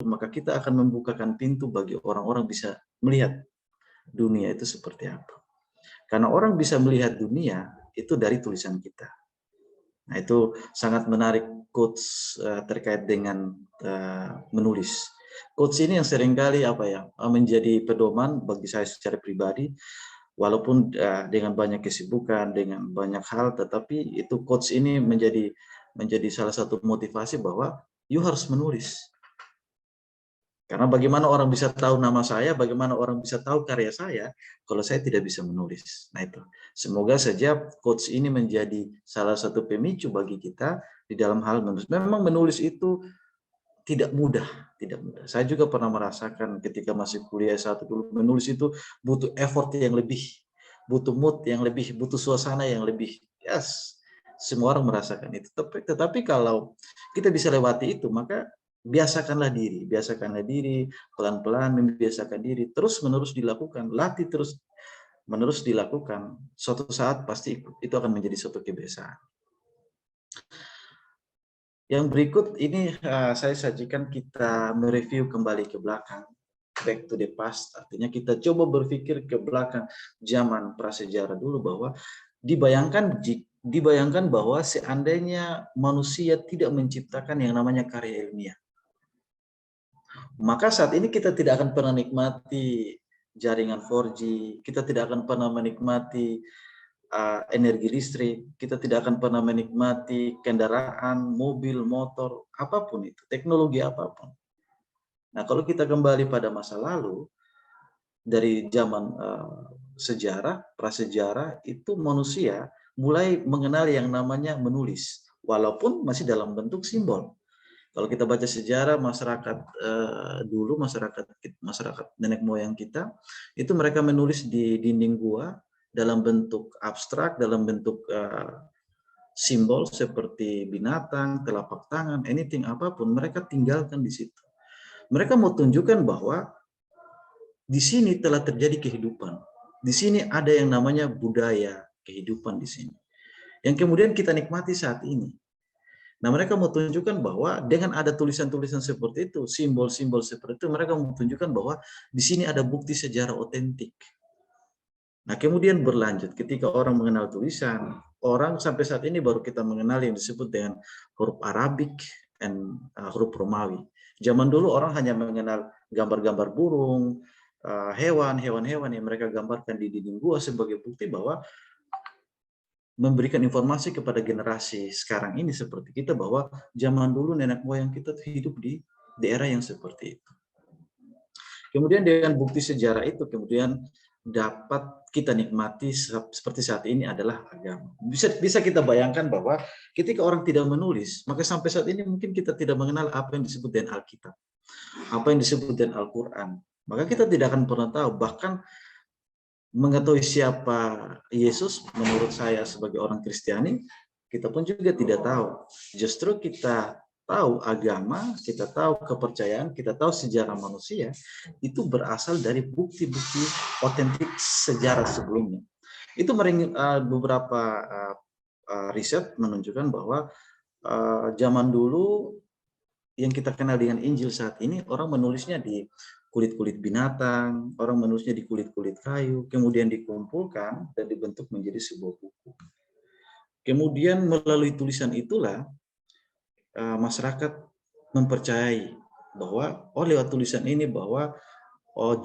maka kita akan membukakan pintu bagi orang-orang bisa melihat dunia itu seperti apa. Karena orang bisa melihat dunia itu dari tulisan kita. Nah, itu sangat menarik quotes terkait dengan menulis. Quotes ini yang seringkali menjadi pedoman bagi saya secara pribadi, walaupun dengan banyak kesibukan, dengan banyak hal, tetapi itu quotes ini menjadi salah satu motivasi bahwa you harus menulis. Karena bagaimana orang bisa tahu nama saya, bagaimana orang bisa tahu karya saya, kalau saya tidak bisa menulis. Nah itu, semoga saja quotes ini menjadi salah satu pemicu bagi kita di dalam hal menulis. Memang menulis itu tidak mudah, tidak mudah. Saya juga pernah merasakan ketika masih kuliah S1 dulu, menulis itu butuh effort yang lebih, butuh mood yang lebih, butuh suasana yang lebih. Yes, semua orang merasakan itu. Tetapi kalau kita bisa lewati itu, maka biasakanlah diri, pelan-pelan membiasakan diri, terus menerus dilakukan, latih terus menerus dilakukan. Suatu saat pasti itu akan menjadi suatu kebiasaan. Yang berikut ini saya sajikan kita mereview kembali ke belakang, back to the past. Artinya kita coba berpikir ke belakang zaman prasejarah dulu, bahwa dibayangkan bahwa seandainya manusia tidak menciptakan yang namanya karya ilmiah, maka saat ini kita tidak akan pernah nikmati jaringan 4G, kita tidak akan pernah menikmati energi listrik, kita tidak akan pernah menikmati kendaraan, mobil, motor, apapun itu, teknologi apapun. Nah, kalau kita kembali pada masa lalu, dari zaman sejarah, prasejarah, itu manusia mulai mengenal yang namanya menulis, walaupun masih dalam bentuk simbol. Kalau kita baca sejarah masyarakat dulu, masyarakat nenek moyang kita, itu mereka menulis di dinding gua dalam bentuk abstrak, dalam bentuk simbol seperti binatang, telapak tangan, anything apapun, mereka tinggalkan di situ. Mereka mau tunjukkan bahwa di sini telah terjadi kehidupan. Di sini ada yang namanya budaya, kehidupan di sini. Yang kemudian kita nikmati saat ini. Nah, mereka mau tunjukkan bahwa dengan ada tulisan-tulisan seperti itu, simbol-simbol seperti itu, mereka mau tunjukkan bahwa di sini ada bukti sejarah otentik. Nah, kemudian berlanjut ketika orang mengenal tulisan, orang sampai saat ini baru kita mengenal yang disebut dengan huruf Arabik dan huruf Romawi. Zaman dulu orang hanya mengenal gambar-gambar burung, hewan-hewan yang mereka gambarkan di dinding gua sebagai bukti bahwa memberikan informasi kepada generasi sekarang ini seperti kita bahwa zaman dulu nenek moyang kita hidup di daerah yang seperti itu. Kemudian dengan bukti sejarah itu kemudian dapat kita nikmati seperti saat ini adalah agama. Bisa kita bayangkan bahwa ketika orang tidak menulis, maka sampai saat ini mungkin kita tidak mengenal apa yang disebut dengan Alkitab, apa yang disebut dengan Al-Quran. Maka kita tidak akan pernah tahu, bahkan mengetahui siapa Yesus, menurut saya sebagai orang Kristiani, kita pun juga tidak tahu. Justru kita tahu agama, kita tahu kepercayaan, kita tahu sejarah manusia, itu berasal dari bukti-bukti otentik sejarah sebelumnya. Itu beberapa riset menunjukkan bahwa zaman dulu yang kita kenal dengan Injil saat ini, orang menulisnya di kulit-kulit binatang, orang menulisnya di kulit-kulit kayu, kemudian dikumpulkan dan dibentuk menjadi sebuah buku. Kemudian melalui tulisan itulah masyarakat mempercayai bahwa lewat tulisan ini bahwa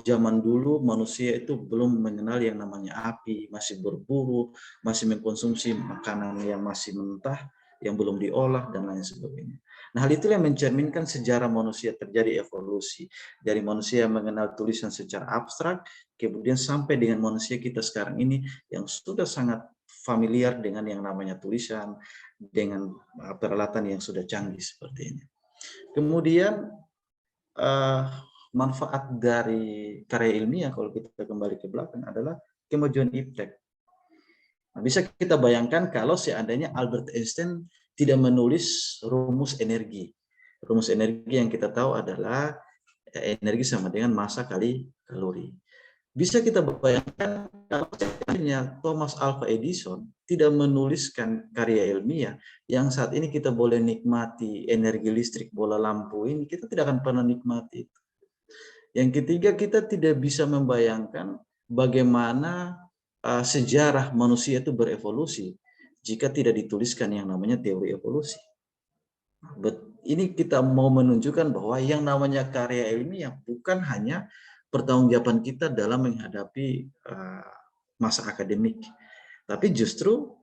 zaman dulu manusia itu belum mengenal yang namanya api, masih berburu, masih mengkonsumsi makanan yang masih mentah, yang belum diolah, dan lain sebagainya. Nah, hal itulah yang mencerminkan sejarah manusia terjadi evolusi. Dari manusia yang mengenal tulisan secara abstrak, kemudian sampai dengan manusia kita sekarang ini yang sudah sangat familiar dengan yang namanya tulisan, dengan peralatan yang sudah canggih seperti ini. Kemudian manfaat dari karya ilmiah kalau kita kembali ke belakang adalah kemajuan iptek. Nah, bisa kita bayangkan kalau seandainya Albert Einstein tidak menulis rumus energi. Rumus energi yang kita tahu adalah energi sama dengan massa kali kalori. Bisa kita bayangkan kalau seandainya Thomas Alva Edison tidak menuliskan karya ilmiah yang saat ini kita boleh nikmati energi listrik bola lampu ini, kita tidak akan pernah nikmati itu. Yang ketiga, kita tidak bisa membayangkan bagaimana sejarah manusia itu berevolusi jika tidak dituliskan yang namanya teori evolusi. Ini kita mau menunjukkan bahwa yang namanya karya ilmiah bukan hanya pertanggungjawaban kita dalam menghadapi masa akademik, tapi justru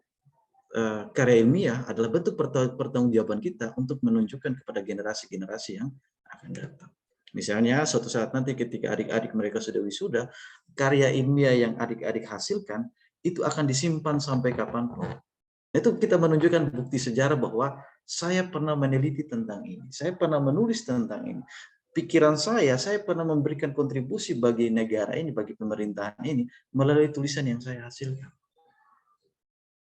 karya ilmiah adalah bentuk pertanggungjawaban kita untuk menunjukkan kepada generasi-generasi yang akan datang. Misalnya suatu saat nanti ketika adik-adik mereka sudah wisuda, karya ilmiah yang adik-adik hasilkan itu akan disimpan sampai kapanpun. Itu kita menunjukkan bukti sejarah bahwa saya pernah meneliti tentang ini, saya pernah menulis tentang ini. Pikiran saya pernah memberikan kontribusi bagi negara ini, bagi pemerintahan ini, melalui tulisan yang saya hasilkan.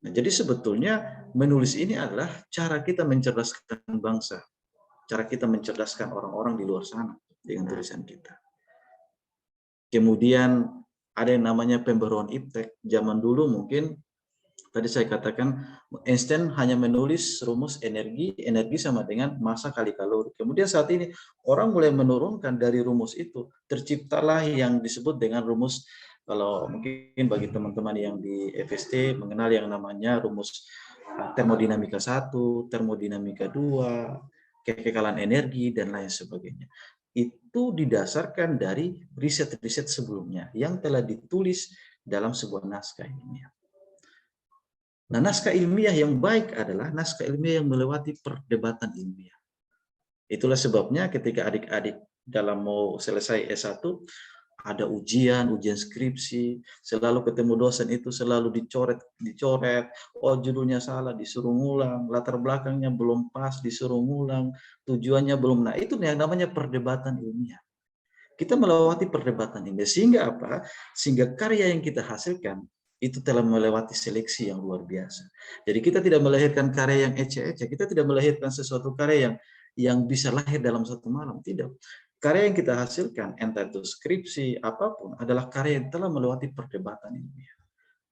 Nah, jadi sebetulnya menulis ini adalah cara kita mencerdaskan bangsa, cara kita mencerdaskan orang-orang di luar sana dengan tulisan kita. Kemudian ada yang namanya pembaruan iptek. Zaman dulu mungkin tadi saya katakan Einstein hanya menulis rumus energi sama dengan massa kali kalori. Kemudian saat ini orang mulai menurunkan dari rumus itu, terciptalah yang disebut dengan rumus, kalau mungkin bagi teman-teman yang di FST mengenal yang namanya rumus termodinamika 1, termodinamika 2, kekekalan energi dan lain sebagainya. Itu didasarkan dari riset-riset sebelumnya yang telah ditulis dalam sebuah naskah ilmiah. Nah, naskah ilmiah yang baik adalah naskah ilmiah yang melewati perdebatan ilmiah. Itulah sebabnya ketika adik-adik dalam mau selesai S1, ada ujian skripsi, selalu ketemu dosen itu selalu dicoret, oh judulnya salah, disuruh ngulang, latar belakangnya belum pas, disuruh ngulang, tujuannya belum. Nah, itu yang namanya perdebatan ilmiah. Kita melewati perdebatan ini sehingga apa? Sehingga karya yang kita hasilkan itu telah melewati seleksi yang luar biasa. Jadi kita tidak melahirkan karya yang ece-ece, kita tidak melahirkan sesuatu karya yang bisa lahir dalam satu malam, tidak. Karya yang kita hasilkan, entah itu skripsi apapun, adalah karya yang telah melewati perdebatan ilmiah.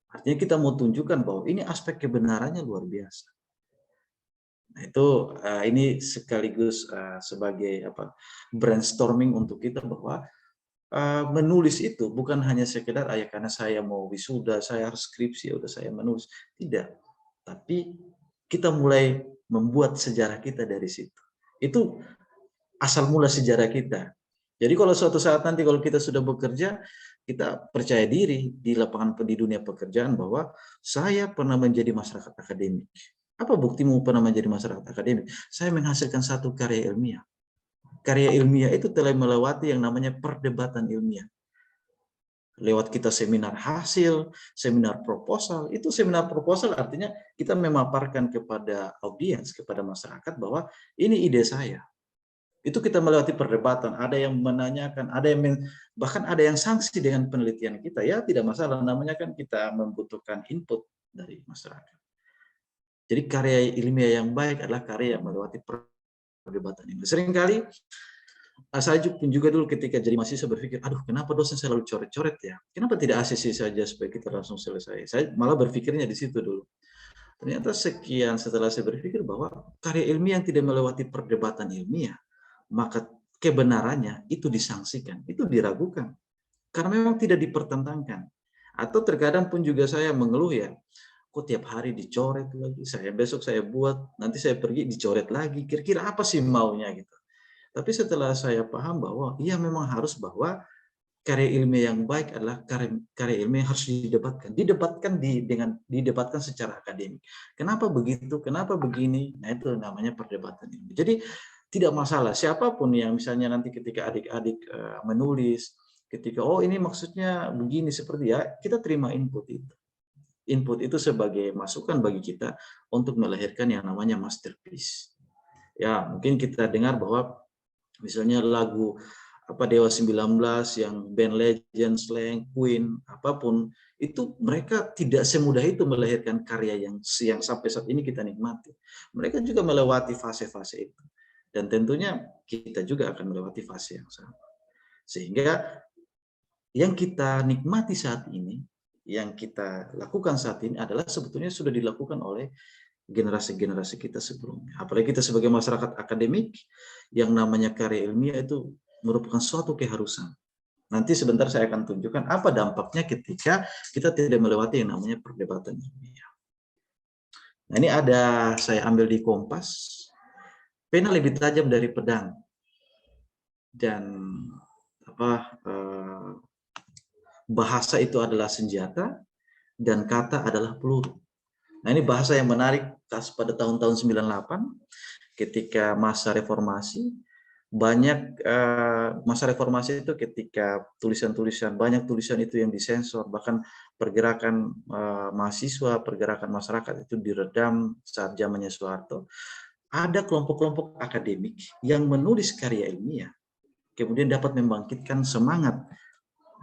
Artinya kita mau tunjukkan bahwa ini aspek kebenarannya luar biasa. Nah, itu ini sekaligus sebagai brainstorming untuk kita bahwa menulis itu bukan hanya sekedar karena saya mau wisuda, saya harus skripsi, udah saya menulis. Tidak. Tapi kita mulai membuat sejarah kita dari situ. Itu asal mula sejarah kita. Jadi kalau suatu saat nanti kalau kita sudah bekerja, kita percaya diri di lapangan di dunia pekerjaan bahwa saya pernah menjadi masyarakat akademik. Apa buktimu pernah menjadi masyarakat akademik? Saya menghasilkan satu karya ilmiah. Karya ilmiah itu telah melewati yang namanya perdebatan ilmiah. Lewat kita seminar hasil, seminar proposal. Itu seminar proposal artinya kita memaparkan kepada audiens, kepada masyarakat bahwa ini ide saya. Itu kita melewati perdebatan. Ada yang menanyakan, bahkan ada yang sanksi dengan penelitian kita. Ya tidak masalah, namanya kan kita membutuhkan input dari masyarakat. Jadi karya ilmiah yang baik adalah karya yang melewati perdebatan ini. Seringkali saya juga dulu ketika jadi mahasiswa berpikir, aduh kenapa dosen selalu coret-coret ya? Kenapa tidak ACC saja supaya kita langsung selesai? Saya malah berpikirnya di situ dulu. Ternyata setelah saya berpikir bahwa karya ilmiah yang tidak melewati perdebatan ilmiah, maka kebenarannya itu disangsikan, itu diragukan. Karena memang tidak dipertentangkan. Atau terkadang pun juga saya mengeluh ya, kok tiap hari dicoret lagi, besok saya buat, nanti saya pergi dicoret lagi, kira-kira apa sih maunya gitu. Tapi setelah saya paham bahwa iya memang harus bahwa karya ilmiah yang baik adalah karya ilmiah yang harus didebatkan secara akademik. Kenapa begitu? Kenapa begini? Nah, itu namanya perdebatan ilmiah. Jadi tidak masalah siapapun yang misalnya nanti ketika adik-adik menulis, ketika oh ini maksudnya begini seperti ya, kita terima input itu. Input itu sebagai masukan bagi kita untuk melahirkan yang namanya masterpiece. Ya, mungkin kita dengar bahwa misalnya lagu Dewa 19 yang band Legend, Slank, Queen, apapun, itu mereka tidak semudah itu melahirkan karya yang sampai saat ini kita nikmati. Mereka juga melewati fase-fase itu. Dan tentunya kita juga akan melewati fase yang sama. Sehingga yang kita nikmati saat ini, yang kita lakukan saat ini adalah sebetulnya sudah dilakukan oleh generasi-generasi kita sebelumnya. Apalagi kita sebagai masyarakat akademik, yang namanya karya ilmiah itu merupakan suatu keharusan. Nanti sebentar saya akan tunjukkan apa dampaknya ketika kita tidak melewati yang namanya perdebatan ilmiah. Nah, ini ada saya ambil di Kompas. Pena lebih tajam dari pedang. Dan bahasa itu adalah senjata dan kata adalah peluru. Nah, ini bahasa yang menarik pada tahun-tahun 98 ketika masa reformasi. Banyak masa reformasi itu ketika tulisan-tulisan, banyak tulisan itu yang disensor, bahkan pergerakan mahasiswa, pergerakan masyarakat itu diredam saat zamannya Soeharto. Ada kelompok-kelompok akademik yang menulis karya ilmiah, kemudian dapat membangkitkan semangat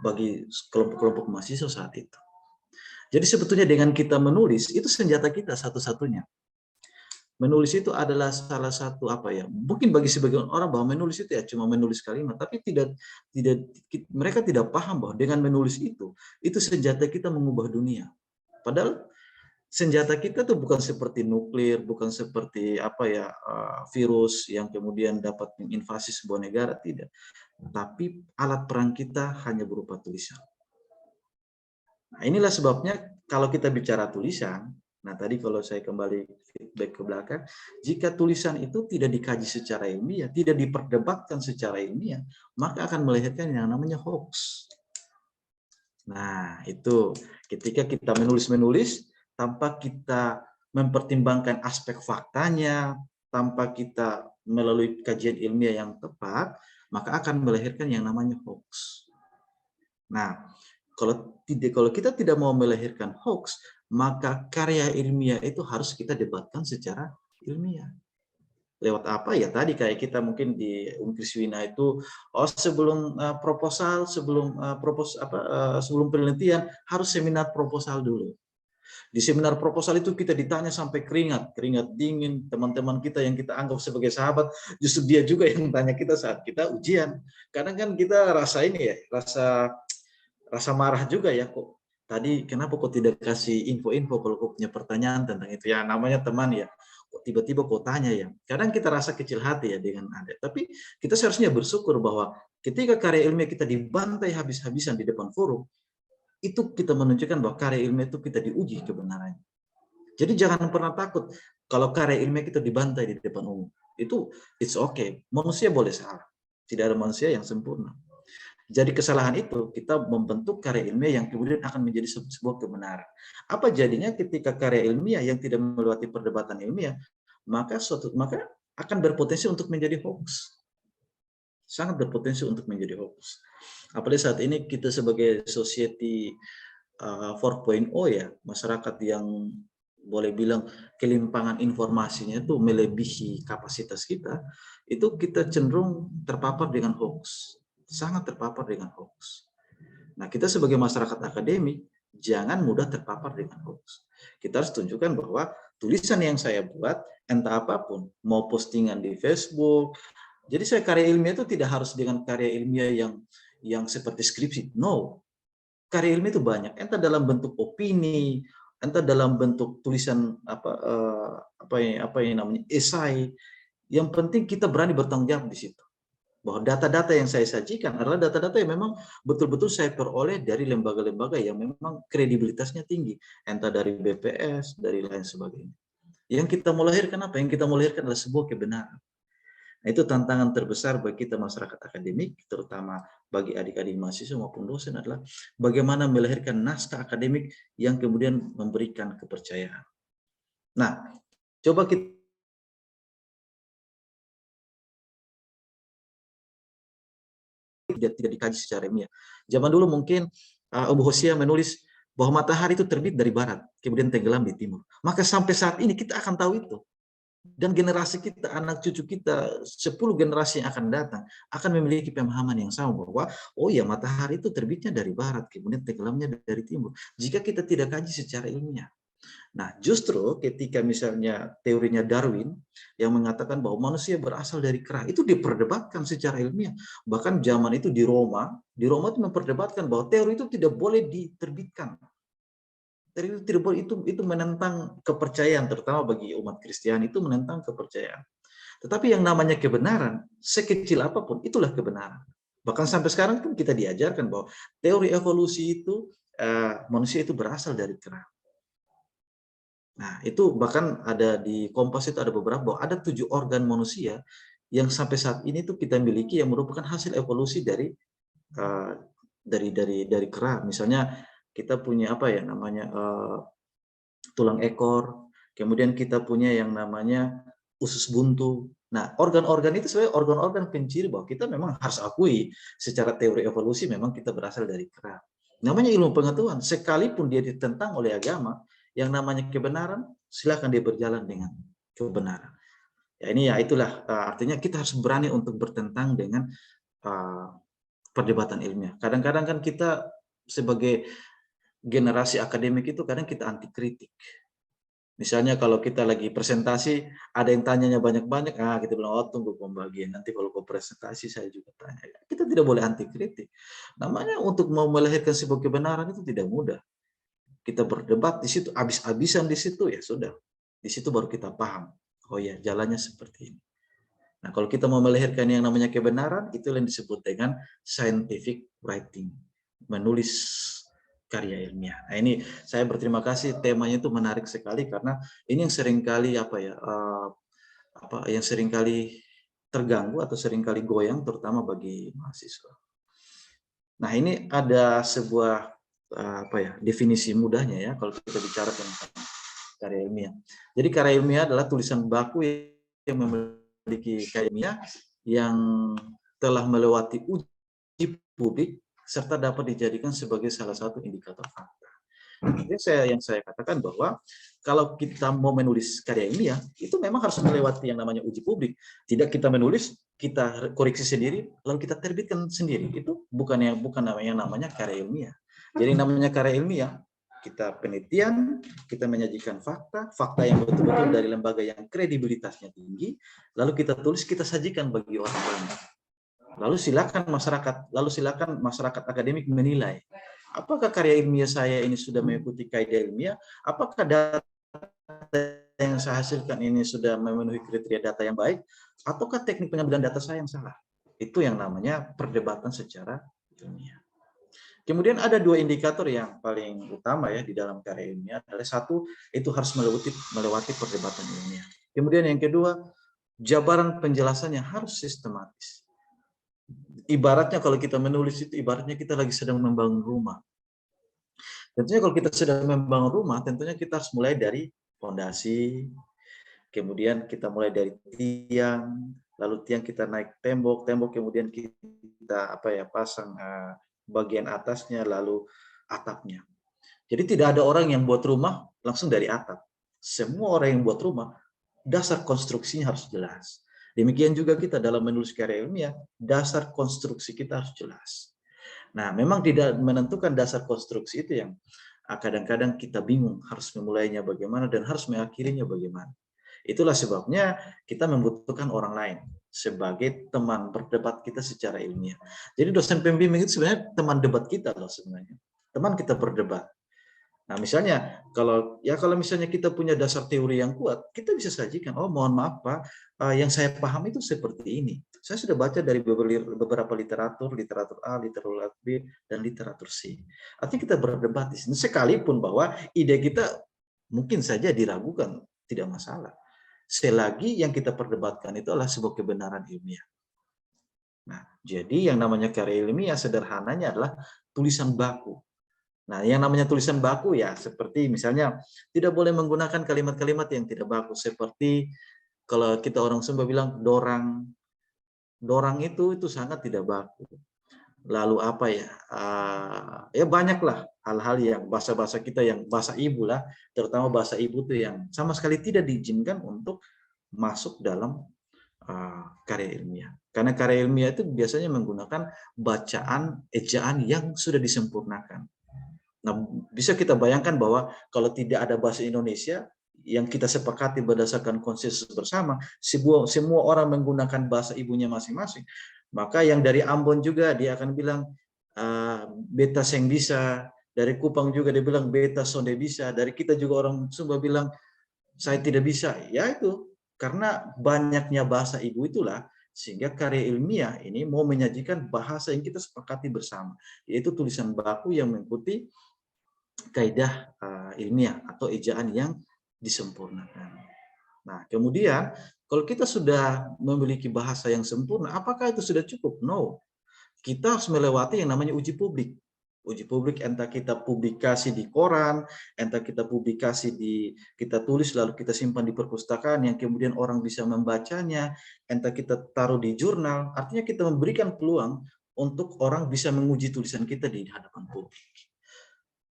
bagi kelompok-kelompok mahasiswa saat itu. Jadi sebetulnya dengan kita menulis, itu senjata kita satu-satunya. Menulis itu adalah salah satu mungkin bagi sebagian orang bahwa menulis itu ya cuma menulis kalimat, tapi mereka tidak paham bahwa dengan menulis itu senjata kita mengubah dunia. Padahal senjata kita tuh bukan seperti nuklir, bukan seperti virus yang kemudian dapat menginvasi sebuah negara, tidak. Tapi alat perang kita hanya berupa tulisan. Nah, inilah sebabnya kalau kita bicara tulisan, nah tadi kalau saya kembali feedback ke belakang, jika tulisan itu tidak dikaji secara ilmiah, tidak diperdebatkan secara ilmiah, maka akan melahirkan yang namanya hoax. Nah, itu ketika kita menulis-menulis tanpa kita mempertimbangkan aspek faktanya, tanpa kita melalui kajian ilmiah yang tepat, maka akan melahirkan yang namanya hoax. Nah, kalau kita tidak mau melahirkan hoax, maka karya ilmiah itu harus kita debatkan secara ilmiah. Lewat apa ya? Tadi kayak kita mungkin di Unkriswina itu, sebelum proposal, sebelum penelitian harus seminar proposal dulu. Di seminar proposal itu kita ditanya sampai keringat dingin. Teman-teman kita yang kita anggap sebagai sahabat, justru dia juga yang tanya kita saat kita ujian. Kadang kan kita rasa rasa marah juga ya, kok tadi kenapa kok tidak kasih info-info kalau kok punya pertanyaan tentang itu ya, namanya teman ya, kok tiba-tiba kok tanya ya. Kadang kita rasa kecil hati ya dengan Anda, tapi kita seharusnya bersyukur bahwa ketika karya ilmiah kita dibantai habis-habisan di depan forum, itu kita menunjukkan bahwa karya ilmiah itu kita diuji kebenarannya. Jadi jangan pernah takut kalau karya ilmiah kita dibantai di depan umum. Itu it's okay, manusia boleh salah, tidak ada manusia yang sempurna. Jadi kesalahan itu kita membentuk karya ilmiah yang kemudian akan menjadi sebuah kebenaran. Apa jadinya ketika karya ilmiah yang tidak melewati perdebatan ilmiah, maka akan berpotensi untuk menjadi hoax. Sangat berpotensi untuk menjadi hoax. Apalagi saat ini kita sebagai society 4.0 ya, masyarakat yang boleh bilang kelimpangan informasinya itu melebihi kapasitas kita, itu kita cenderung terpapar dengan hoax. Sangat terpapar dengan hoax. Nah, kita sebagai masyarakat akademik jangan mudah terpapar dengan hoax. Kita harus tunjukkan bahwa tulisan yang saya buat, entah apapun, mau postingan di Facebook. Jadi saya karya ilmiah itu tidak harus dengan karya ilmiah yang seperti skripsi. No, karya ilmiah itu banyak. Entah dalam bentuk opini, entah dalam bentuk tulisan apa yang namanya esai. Yang penting kita berani bertanggung jawab di situ. Bahwa data-data yang saya sajikan adalah data-data yang memang betul-betul saya peroleh dari lembaga-lembaga yang memang kredibilitasnya tinggi, entah dari BPS, dari lain sebagainya. Yang kita mau lahirkan apa? Yang kita mau lahirkan adalah sebuah kebenaran. Nah, itu tantangan terbesar bagi kita masyarakat akademik, terutama bagi adik-adik mahasiswa maupun dosen, adalah bagaimana melahirkan naskah akademik yang kemudian memberikan kepercayaan. Nah, coba kita tidak dikaji secara ilmiah. Zaman dulu mungkin Abu Hosea menulis bahwa matahari itu terbit dari barat, kemudian tenggelam di timur. Maka sampai saat ini kita akan tahu itu. Dan generasi kita, anak cucu kita, 10 generasi yang akan datang, akan memiliki pemahaman yang sama bahwa, oh ya, matahari itu terbitnya dari barat, kemudian tenggelamnya dari timur. Jika kita tidak kaji secara ilmiah. Nah, justru ketika misalnya teorinya Darwin yang mengatakan bahwa manusia berasal dari kera, itu diperdebatkan secara ilmiah. Bahkan zaman itu di Roma itu memperdebatkan bahwa teori itu tidak boleh diterbitkan. Teori itu tidak boleh, itu menentang kepercayaan, terutama bagi umat Kristiani itu menentang kepercayaan. Tetapi yang namanya kebenaran, sekecil apapun, itulah kebenaran. Bahkan sampai sekarang pun kita diajarkan bahwa teori evolusi itu manusia itu berasal dari kera. Nah, itu bahkan ada di Kompas itu ada beberapa bahwa ada 7 organ manusia yang sampai saat ini tuh kita miliki yang merupakan hasil evolusi dari uh, dari kera. Misalnya kita punya apa ya namanya tulang ekor, kemudian kita punya yang namanya usus buntu. Nah, organ-organ itu sebenarnya organ-organ penciri bahwa kita memang harus akui secara teori evolusi memang kita berasal dari kera. Namanya ilmu pengetahuan, sekalipun dia ditentang oleh agama, yang namanya kebenaran, silakan dia berjalan dengan kebenaran. Ya ini ya itulah artinya kita harus berani untuk bertentang dengan uh, perdebatan ilmiah. Kadang-kadang kan kita sebagai generasi akademik itu kadang kita anti kritik. Misalnya kalau kita lagi presentasi, ada yang tanyanya banyak-banyak, kita bilang, oh tunggu pembagian, nanti kalau kau presentasi saya juga tanya. Kita tidak boleh anti kritik. Namanya untuk mau melahirkan sebuah kebenaran itu tidak mudah. Kita berdebat di situ, habis-habisan di situ, ya sudah. Di situ baru kita paham, oh ya jalannya seperti ini. Nah kalau kita mau melahirkan yang namanya kebenaran, itu yang disebut dengan scientific writing. Menulis karya ilmiah. Nah ini saya berterima kasih, temanya itu menarik sekali karena ini yang seringkali yang seringkali terganggu atau seringkali goyang terutama bagi mahasiswa. Nah ini ada sebuah definisi mudahnya ya kalau kita bicara tentang karya ilmiah. Jadi karya ilmiah adalah tulisan baku yang memiliki karya ilmiah yang telah melewati uji publik serta dapat dijadikan sebagai salah satu indikator fakta. Jadi yang saya katakan bahwa kalau kita mau menulis karya ilmiah, itu memang harus melewati yang namanya uji publik. Tidak kita menulis, kita koreksi sendiri, lalu kita terbitkan sendiri. Itu bukan yang namanya karya ilmiah. Jadi namanya karya ilmiah, kita penelitian, kita menyajikan fakta yang betul-betul dari lembaga yang kredibilitasnya tinggi, lalu kita tulis, kita sajikan bagi orang banyak. Lalu silakan masyarakat akademik menilai apakah karya ilmiah saya ini sudah mengikuti kaidah ilmiah, apakah data yang saya hasilkan ini sudah memenuhi kriteria data yang baik, ataukah teknik pengambilan data saya yang salah. Itu yang namanya perdebatan secara ilmiah. Kemudian ada 2 indikator yang paling utama ya di dalam karya ilmiah. Adalah satu, itu harus melewati perdebatan ilmiah. Kemudian yang kedua, jabaran penjelasannya harus sistematis. Ibaratnya kalau kita menulis itu, ibaratnya kita lagi sedang membangun rumah. Tentunya kalau kita sedang membangun rumah, tentunya kita harus mulai dari fondasi, kemudian kita mulai dari tiang, lalu tiang kita naik tembok kemudian kita pasang bagian atasnya, lalu atapnya. Jadi tidak ada orang yang buat rumah langsung dari atap. Semua orang yang buat rumah, dasar konstruksinya harus jelas. Demikian juga kita dalam menulis karya ilmiah, dasar konstruksi kita harus jelas. Nah, memang tidak menentukan dasar konstruksi itu yang kadang-kadang kita bingung harus memulainya bagaimana dan harus mengakhirinya bagaimana. Itulah sebabnya kita membutuhkan orang lain sebagai teman berdebat kita secara ilmiah. Jadi dosen pembimbing itu sebenarnya teman debat kita loh sebenarnya. Teman kita berdebat. Nah, misalnya kalau misalnya kita punya dasar teori yang kuat, kita bisa sajikan, oh mohon maaf Pak, yang saya paham itu seperti ini. Saya sudah baca dari beberapa literatur A, literatur B, dan literatur C. Artinya kita berdebat di sini, sekalipun bahwa ide kita mungkin saja diragukan, tidak masalah. Selagi yang kita perdebatkan itu adalah sebuah kebenaran ilmiah. Nah, jadi yang namanya karya ilmiah sederhananya adalah tulisan baku. Nah, yang namanya tulisan baku ya seperti misalnya tidak boleh menggunakan kalimat-kalimat yang tidak baku seperti kalau kita orang Sumba bilang dorang. Dorang itu sangat tidak baku. Lalu apa ya? Ya banyaklah hal-hal yang bahasa-bahasa kita yang bahasa ibu lah, terutama bahasa ibu itu yang sama sekali tidak diizinkan untuk masuk dalam karya ilmiah. Karena karya ilmiah itu biasanya menggunakan bacaan, ejaan yang sudah disempurnakan. Nah, bisa kita bayangkan bahwa kalau tidak ada bahasa Indonesia yang kita sepakati berdasarkan konsensus bersama, semua orang menggunakan bahasa ibunya masing-masing, maka yang dari Ambon juga dia akan bilang beta seng bisa, dari Kupang juga dia bilang beta sonde bisa, dari kita juga orang Sumba bilang saya tidak bisa. Ya itu karena banyaknya bahasa ibu itulah sehingga karya ilmiah ini mau menyajikan bahasa yang kita sepakati bersama, yaitu tulisan baku yang mengikuti kaidah ilmiah atau ejaan yang disempurnakan. Nah, kemudian kalau kita sudah memiliki bahasa yang sempurna, apakah itu sudah cukup? No. Kita harus melewati yang namanya uji publik. Uji publik entah kita publikasi di koran, entah kita publikasi kita tulis lalu kita simpan di perpustakaan yang kemudian orang bisa membacanya, entah kita taruh di jurnal, artinya kita memberikan peluang untuk orang bisa menguji tulisan kita di hadapan publik.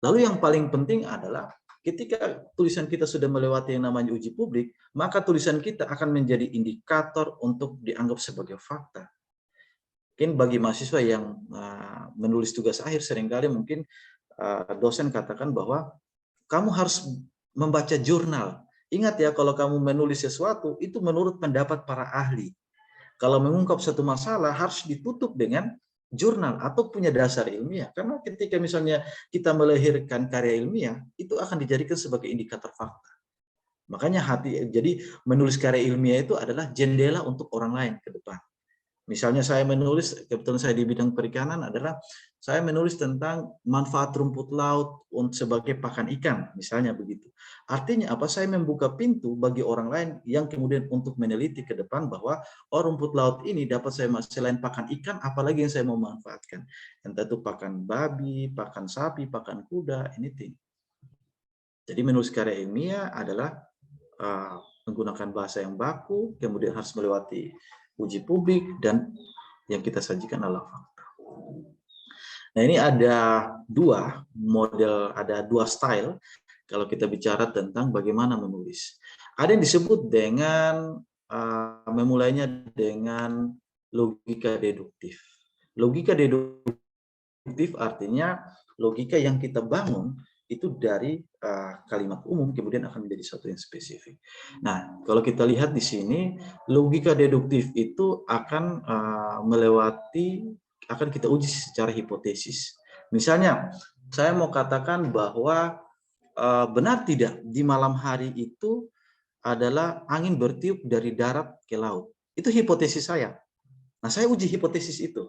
Lalu yang paling penting adalah ketika tulisan kita sudah melewati yang namanya uji publik, maka tulisan kita akan menjadi indikator untuk dianggap sebagai fakta. Mungkin bagi mahasiswa yang menulis tugas akhir seringkali mungkin dosen katakan bahwa kamu harus membaca jurnal. Ingat ya, kalau kamu menulis sesuatu itu menurut pendapat para ahli. Kalau mengungkap satu masalah harus ditutup dengan jurnal atau punya dasar ilmiah. Karena ketika misalnya kita melahirkan karya ilmiah, itu akan dijadikan sebagai indikator fakta. Makanya jadi menulis karya ilmiah itu adalah jendela untuk orang lain ke depan. Misalnya saya menulis, kebetulan saya di bidang perikanan adalah saya menulis tentang manfaat rumput laut sebagai pakan ikan, misalnya begitu. Artinya apa? Saya membuka pintu bagi orang lain yang kemudian untuk meneliti ke depan bahwa rumput laut ini dapat saya selain pakan ikan, apalagi yang saya mau manfaatkan. Entah itu pakan babi, pakan sapi, pakan kuda, anything. Jadi menulis karya ilmiah adalah menggunakan bahasa yang baku, kemudian harus melewati uji publik, dan yang kita sajikan adalah fakta. Nah, ini ada dua model, ada dua style kalau kita bicara tentang bagaimana menulis. Ada yang disebut dengan memulainya dengan logika deduktif. Logika deduktif artinya logika yang kita bangun itu dari kalimat umum kemudian akan menjadi satu yang spesifik. Nah, kalau kita lihat di sini logika deduktif itu akan akan kita uji secara hipotesis. Misalnya, saya mau katakan bahwa benar tidak di malam hari itu adalah angin bertiup dari darat ke laut. Itu hipotesis saya. Nah, saya uji hipotesis itu.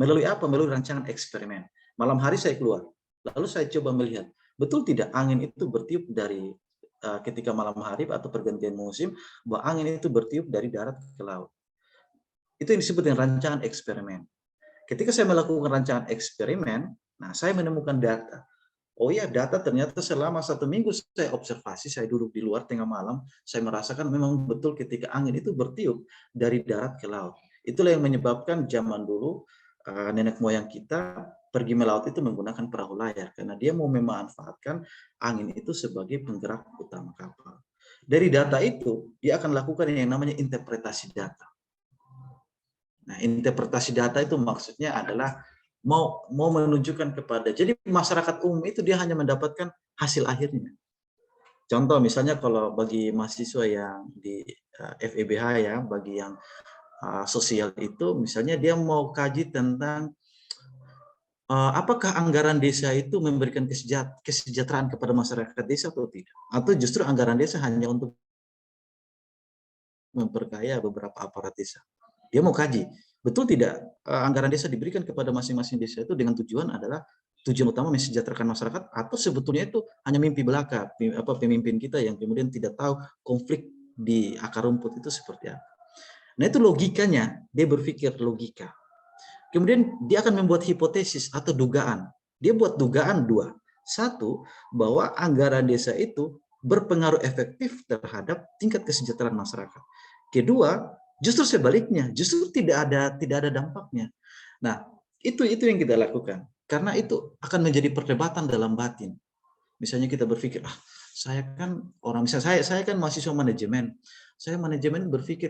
Melalui apa? Melalui rancangan eksperimen. Malam hari saya keluar. Lalu saya coba melihat, betul tidak angin itu bertiup dari ketika malam hari atau pergantian musim, bahwa angin itu bertiup dari darat ke laut. Itu yang disebut dengan rancangan eksperimen. Ketika saya melakukan rancangan eksperimen, nah saya menemukan data. Oh ya, data ternyata selama 1 minggu saya observasi, saya duduk di luar tengah malam, saya merasakan memang betul ketika angin itu bertiup dari darat ke laut. Itulah yang menyebabkan zaman dulu nenek moyang kita pergi melaut itu menggunakan perahu layar karena dia mau memanfaatkan angin itu sebagai penggerak utama kapal. Dari data itu dia akan lakukan yang namanya interpretasi data. Nah, interpretasi data itu maksudnya adalah mau menunjukkan kepada, jadi masyarakat umum itu dia hanya mendapatkan hasil akhirnya. Contoh misalnya kalau bagi mahasiswa yang di FEBH ya, bagi yang sosial itu misalnya dia mau kaji tentang apakah anggaran desa itu memberikan kesejahteraan kepada masyarakat desa atau tidak, atau justru anggaran desa hanya untuk memperkaya beberapa aparat desa. Dia mau kaji, betul tidak anggaran desa diberikan kepada masing-masing desa itu dengan tujuan adalah tujuan utama mensejahterakan masyarakat, atau sebetulnya itu hanya mimpi belaka pemimpin kita yang kemudian tidak tahu konflik di akar rumput itu seperti apa. Nah, itu logikanya, dia berpikir logika. Kemudian dia akan membuat hipotesis atau dugaan. Dia buat dugaan dua. Satu, bahwa anggaran desa itu berpengaruh efektif terhadap tingkat kesejahteraan masyarakat. Kedua, justru sebaliknya, justru tidak ada dampaknya. Nah, itu yang kita lakukan. Karena itu akan menjadi perdebatan dalam batin. Misalnya kita berpikir, saya kan orang, misalnya saya kan mahasiswa manajemen. Saya manajemen berpikir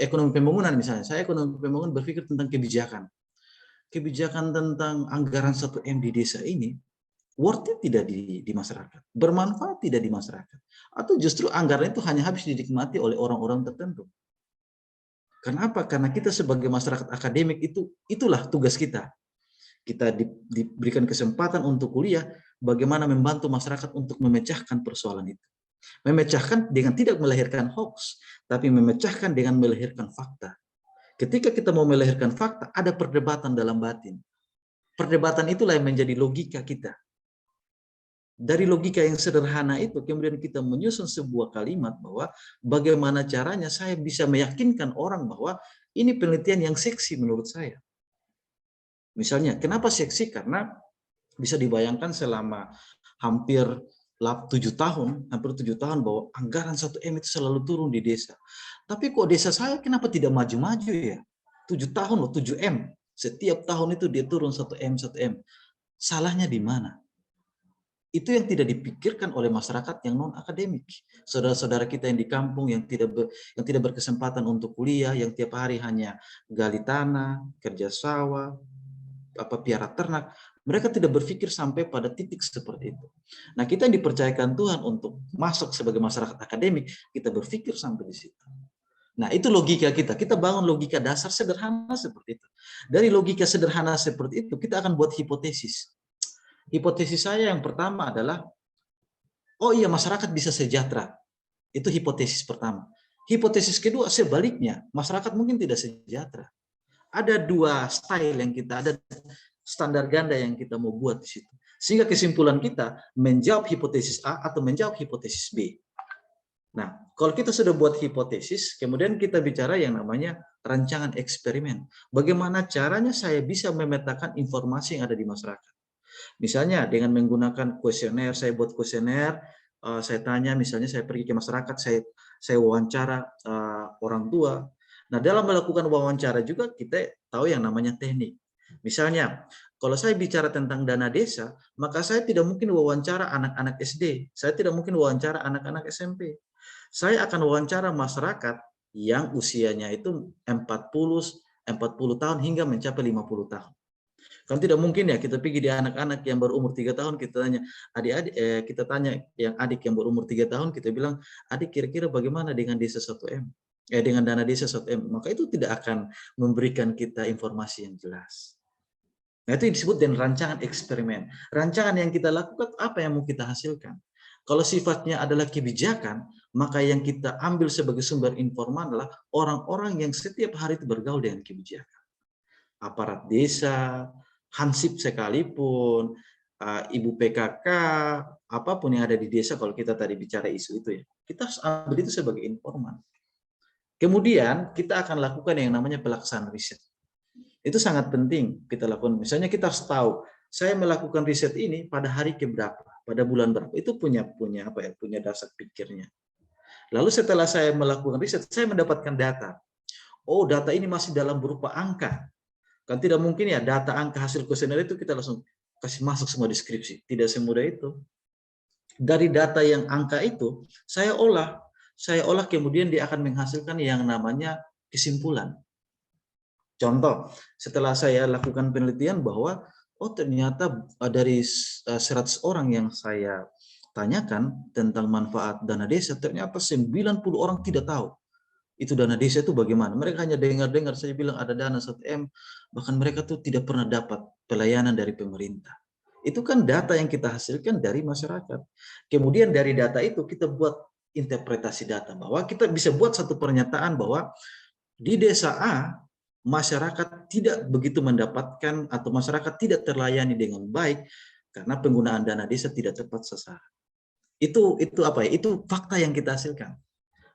ekonomi pembangunan misalnya. Saya ekonomi pembangunan berpikir tentang kebijakan tentang anggaran 1M di desa ini worth it tidak di masyarakat, bermanfaat tidak di masyarakat, atau justru anggaran itu hanya habis dinikmati oleh orang-orang tertentu. Kenapa? Karena kita sebagai masyarakat akademik itulah tugas kita. Kita diberikan kesempatan untuk kuliah, bagaimana membantu masyarakat untuk memecahkan persoalan itu. Memecahkan dengan tidak melahirkan hoax, tapi memecahkan dengan melahirkan fakta. Ketika kita mau melahirkan fakta, ada perdebatan dalam batin. Perdebatan itulah yang menjadi logika kita. Dari logika yang sederhana itu, kemudian kita menyusun sebuah kalimat bahwa bagaimana caranya saya bisa meyakinkan orang bahwa ini penelitian yang seksi menurut saya. Misalnya, kenapa seksi? Karena bisa dibayangkan selama hampir 7 tahun bahwa anggaran 1M itu selalu turun di desa. Tapi kok desa saya kenapa tidak maju-maju ya? 7 tahun loh, 7M. Setiap tahun itu dia turun 1M, 1M. Salahnya di mana? Itu yang tidak dipikirkan oleh masyarakat yang non-akademik. Saudara-saudara kita yang di kampung yang tidak berkesempatan untuk kuliah, yang tiap hari hanya gali tanah, kerja sawah, piara ternak, mereka tidak berpikir sampai pada titik seperti itu. Nah, kita yang dipercayakan Tuhan untuk masuk sebagai masyarakat akademik, kita berpikir sampai di situ. Nah, itu logika kita. Kita bangun logika dasar sederhana seperti itu. Dari logika sederhana seperti itu, kita akan buat hipotesis. Hipotesis saya yang pertama adalah, oh iya, masyarakat bisa sejahtera. Itu hipotesis pertama. Hipotesis kedua, sebaliknya, masyarakat mungkin tidak sejahtera. Ada dua style yang kita, ada standar ganda yang kita mau buat di situ. Sehingga kesimpulan kita menjawab hipotesis A atau menjawab hipotesis B. Nah, kalau kita sudah buat hipotesis, kemudian kita bicara yang namanya rancangan eksperimen. Bagaimana caranya saya bisa memetakan informasi yang ada di masyarakat. Misalnya dengan menggunakan kuesioner, saya buat kuesioner, saya tanya, misalnya saya pergi ke masyarakat, saya wawancara orang tua. Nah, dalam melakukan wawancara juga kita tahu yang namanya teknik. Misalnya, kalau saya bicara tentang dana desa, maka saya tidak mungkin wawancara anak-anak SD, saya tidak mungkin wawancara anak-anak SMP. Saya akan wawancara masyarakat yang usianya itu 40 tahun hingga mencapai 50 tahun. Kan tidak mungkin ya kita pergi di anak-anak yang baru umur 3 tahun, kita tanya adik-adik, kita tanya yang adik yang berumur 3 tahun, kita bilang, adik kira-kira bagaimana dengan desa 1M? Dengan dana desa 1M. Maka itu tidak akan memberikan kita informasi yang jelas. Nah, itu disebut dengan rancangan eksperimen. Rancangan yang kita lakukan, apa yang mau kita hasilkan? Kalau sifatnya adalah kebijakan, maka yang kita ambil sebagai sumber informan adalah orang-orang yang setiap hari itu bergaul dengan kebijakan. Aparat desa, hansip sekalipun, ibu PKK, apapun yang ada di desa, kalau kita tadi bicara isu itu ya, kita harus ambil itu sebagai informan. Kemudian kita akan lakukan yang namanya pelaksanaan riset. Itu sangat penting kita lakukan. Misalnya kita harus tahu, saya melakukan riset ini pada hari keberapa, pada bulan berapa. Itu punya dasar pikirnya. Lalu setelah saya melakukan riset, saya mendapatkan data. Oh, data ini masih dalam berupa angka. Kan tidak mungkin ya data angka hasil kuesioner itu kita langsung kasih masuk semua deskripsi. Tidak semudah itu. Dari data yang angka itu, saya olah kemudian dia akan menghasilkan yang namanya kesimpulan. Contoh, setelah saya lakukan penelitian bahwa oh ternyata dari 100 orang yang saya tanyakan tentang manfaat dana desa, ternyata 90 orang tidak tahu itu dana desa itu bagaimana. Mereka hanya dengar-dengar saya bilang ada dana 1M, bahkan mereka tuh tidak pernah dapat pelayanan dari pemerintah. Itu kan data yang kita hasilkan dari masyarakat. Kemudian dari data itu kita buat interpretasi data, bahwa kita bisa buat satu pernyataan bahwa di desa A masyarakat tidak begitu mendapatkan atau masyarakat tidak terlayani dengan baik karena penggunaan dana desa tidak tepat sasaran. Itu apa ya? Itu fakta yang kita hasilkan.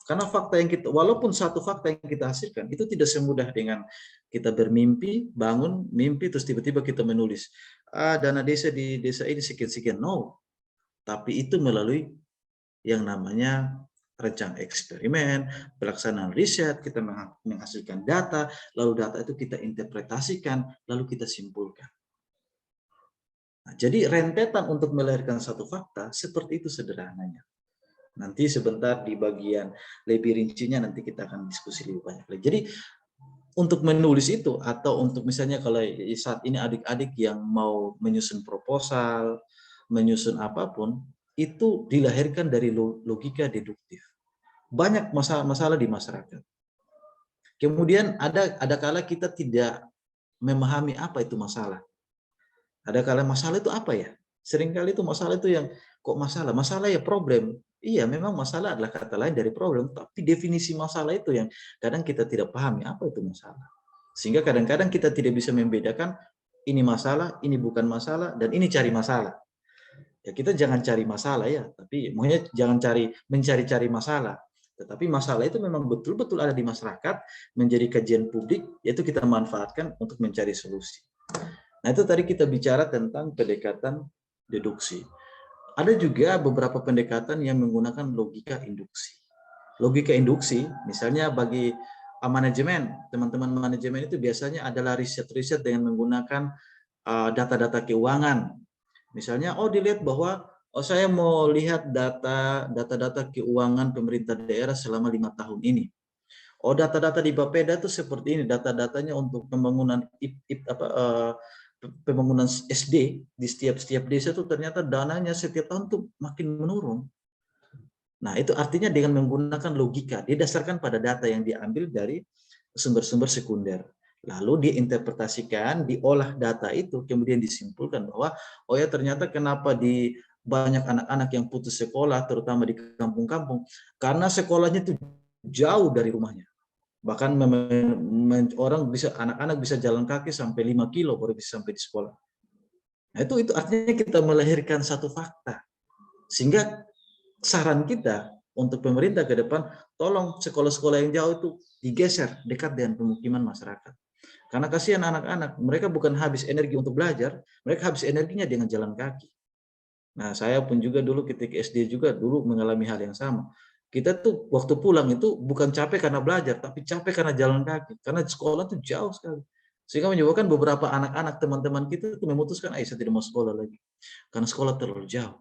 Karena fakta yang kita, walaupun satu fakta yang kita hasilkan, itu tidak semudah dengan kita bermimpi, bangun, mimpi, terus tiba-tiba kita menulis, dana desa di desa ini sekian-sekian. No. Tapi itu melalui yang namanya rencana eksperimen, pelaksanaan riset, kita menghasilkan data, lalu data itu kita interpretasikan, lalu kita simpulkan. Nah, jadi rentetan untuk melahirkan satu fakta, seperti itu sederhananya. Nanti sebentar di bagian lebih rincinya nanti kita akan diskusi lebih banyak lagi. Jadi untuk menulis itu atau untuk misalnya kalau saat ini adik-adik yang mau menyusun proposal menyusun apapun, itu dilahirkan dari logika deduktif. Banyak masalah-masalah di masyarakat. Kemudian ada kala kita tidak memahami apa itu masalah. Ada kala masalah itu apa ya? Seringkali itu masalah itu yang kok masalah? Masalah ya problem. Iya, memang masalah adalah kata lain dari problem, tapi definisi masalah itu yang kadang kita tidak pahami apa itu masalah. Sehingga kadang-kadang kita tidak bisa membedakan ini masalah, ini bukan masalah, dan ini cari masalah. Ya kita jangan cari masalah ya, tapi makanya jangan mencari-cari masalah. Tetapi masalah itu memang betul-betul ada di masyarakat, menjadi kajian publik, yaitu kita manfaatkan untuk mencari solusi. Nah itu tadi kita bicara tentang pendekatan deduksi. Ada juga beberapa pendekatan yang menggunakan logika induksi. Logika induksi, misalnya bagi manajemen, teman-teman manajemen itu biasanya adalah riset-riset dengan menggunakan data-data keuangan. Misalnya, dilihat bahwa saya mau lihat data-data keuangan pemerintah daerah selama 5 tahun ini. Data-data di Bapeda itu seperti ini, data-datanya untuk pembangunan pembangunan SD di setiap desa itu ternyata dananya setiap tahun tuh makin menurun. Nah, itu artinya dengan menggunakan logika, didasarkan pada data yang diambil dari sumber-sumber sekunder. Lalu diinterpretasikan, diolah data itu, kemudian disimpulkan bahwa, ya ternyata kenapa di banyak anak-anak yang putus sekolah, terutama di kampung-kampung, karena sekolahnya itu jauh dari rumahnya. Bahkan anak-anak bisa jalan kaki sampai 5 kilo baru bisa sampai di sekolah. Nah, itu artinya kita melahirkan satu fakta. Sehingga saran kita untuk pemerintah ke depan, tolong sekolah-sekolah yang jauh itu digeser dekat dengan pemukiman masyarakat. Karena kasihan anak-anak, mereka bukan habis energi untuk belajar, mereka habis energinya dengan jalan kaki. Nah, saya pun juga dulu ketika SD juga dulu mengalami hal yang sama. Kita tuh waktu pulang itu bukan capek karena belajar, tapi capek karena jalan kaki. Karena sekolah tuh jauh sekali. Sehingga menyebabkan beberapa anak-anak teman-teman kita itu memutuskan, saya tidak mau sekolah lagi. Karena sekolah terlalu jauh.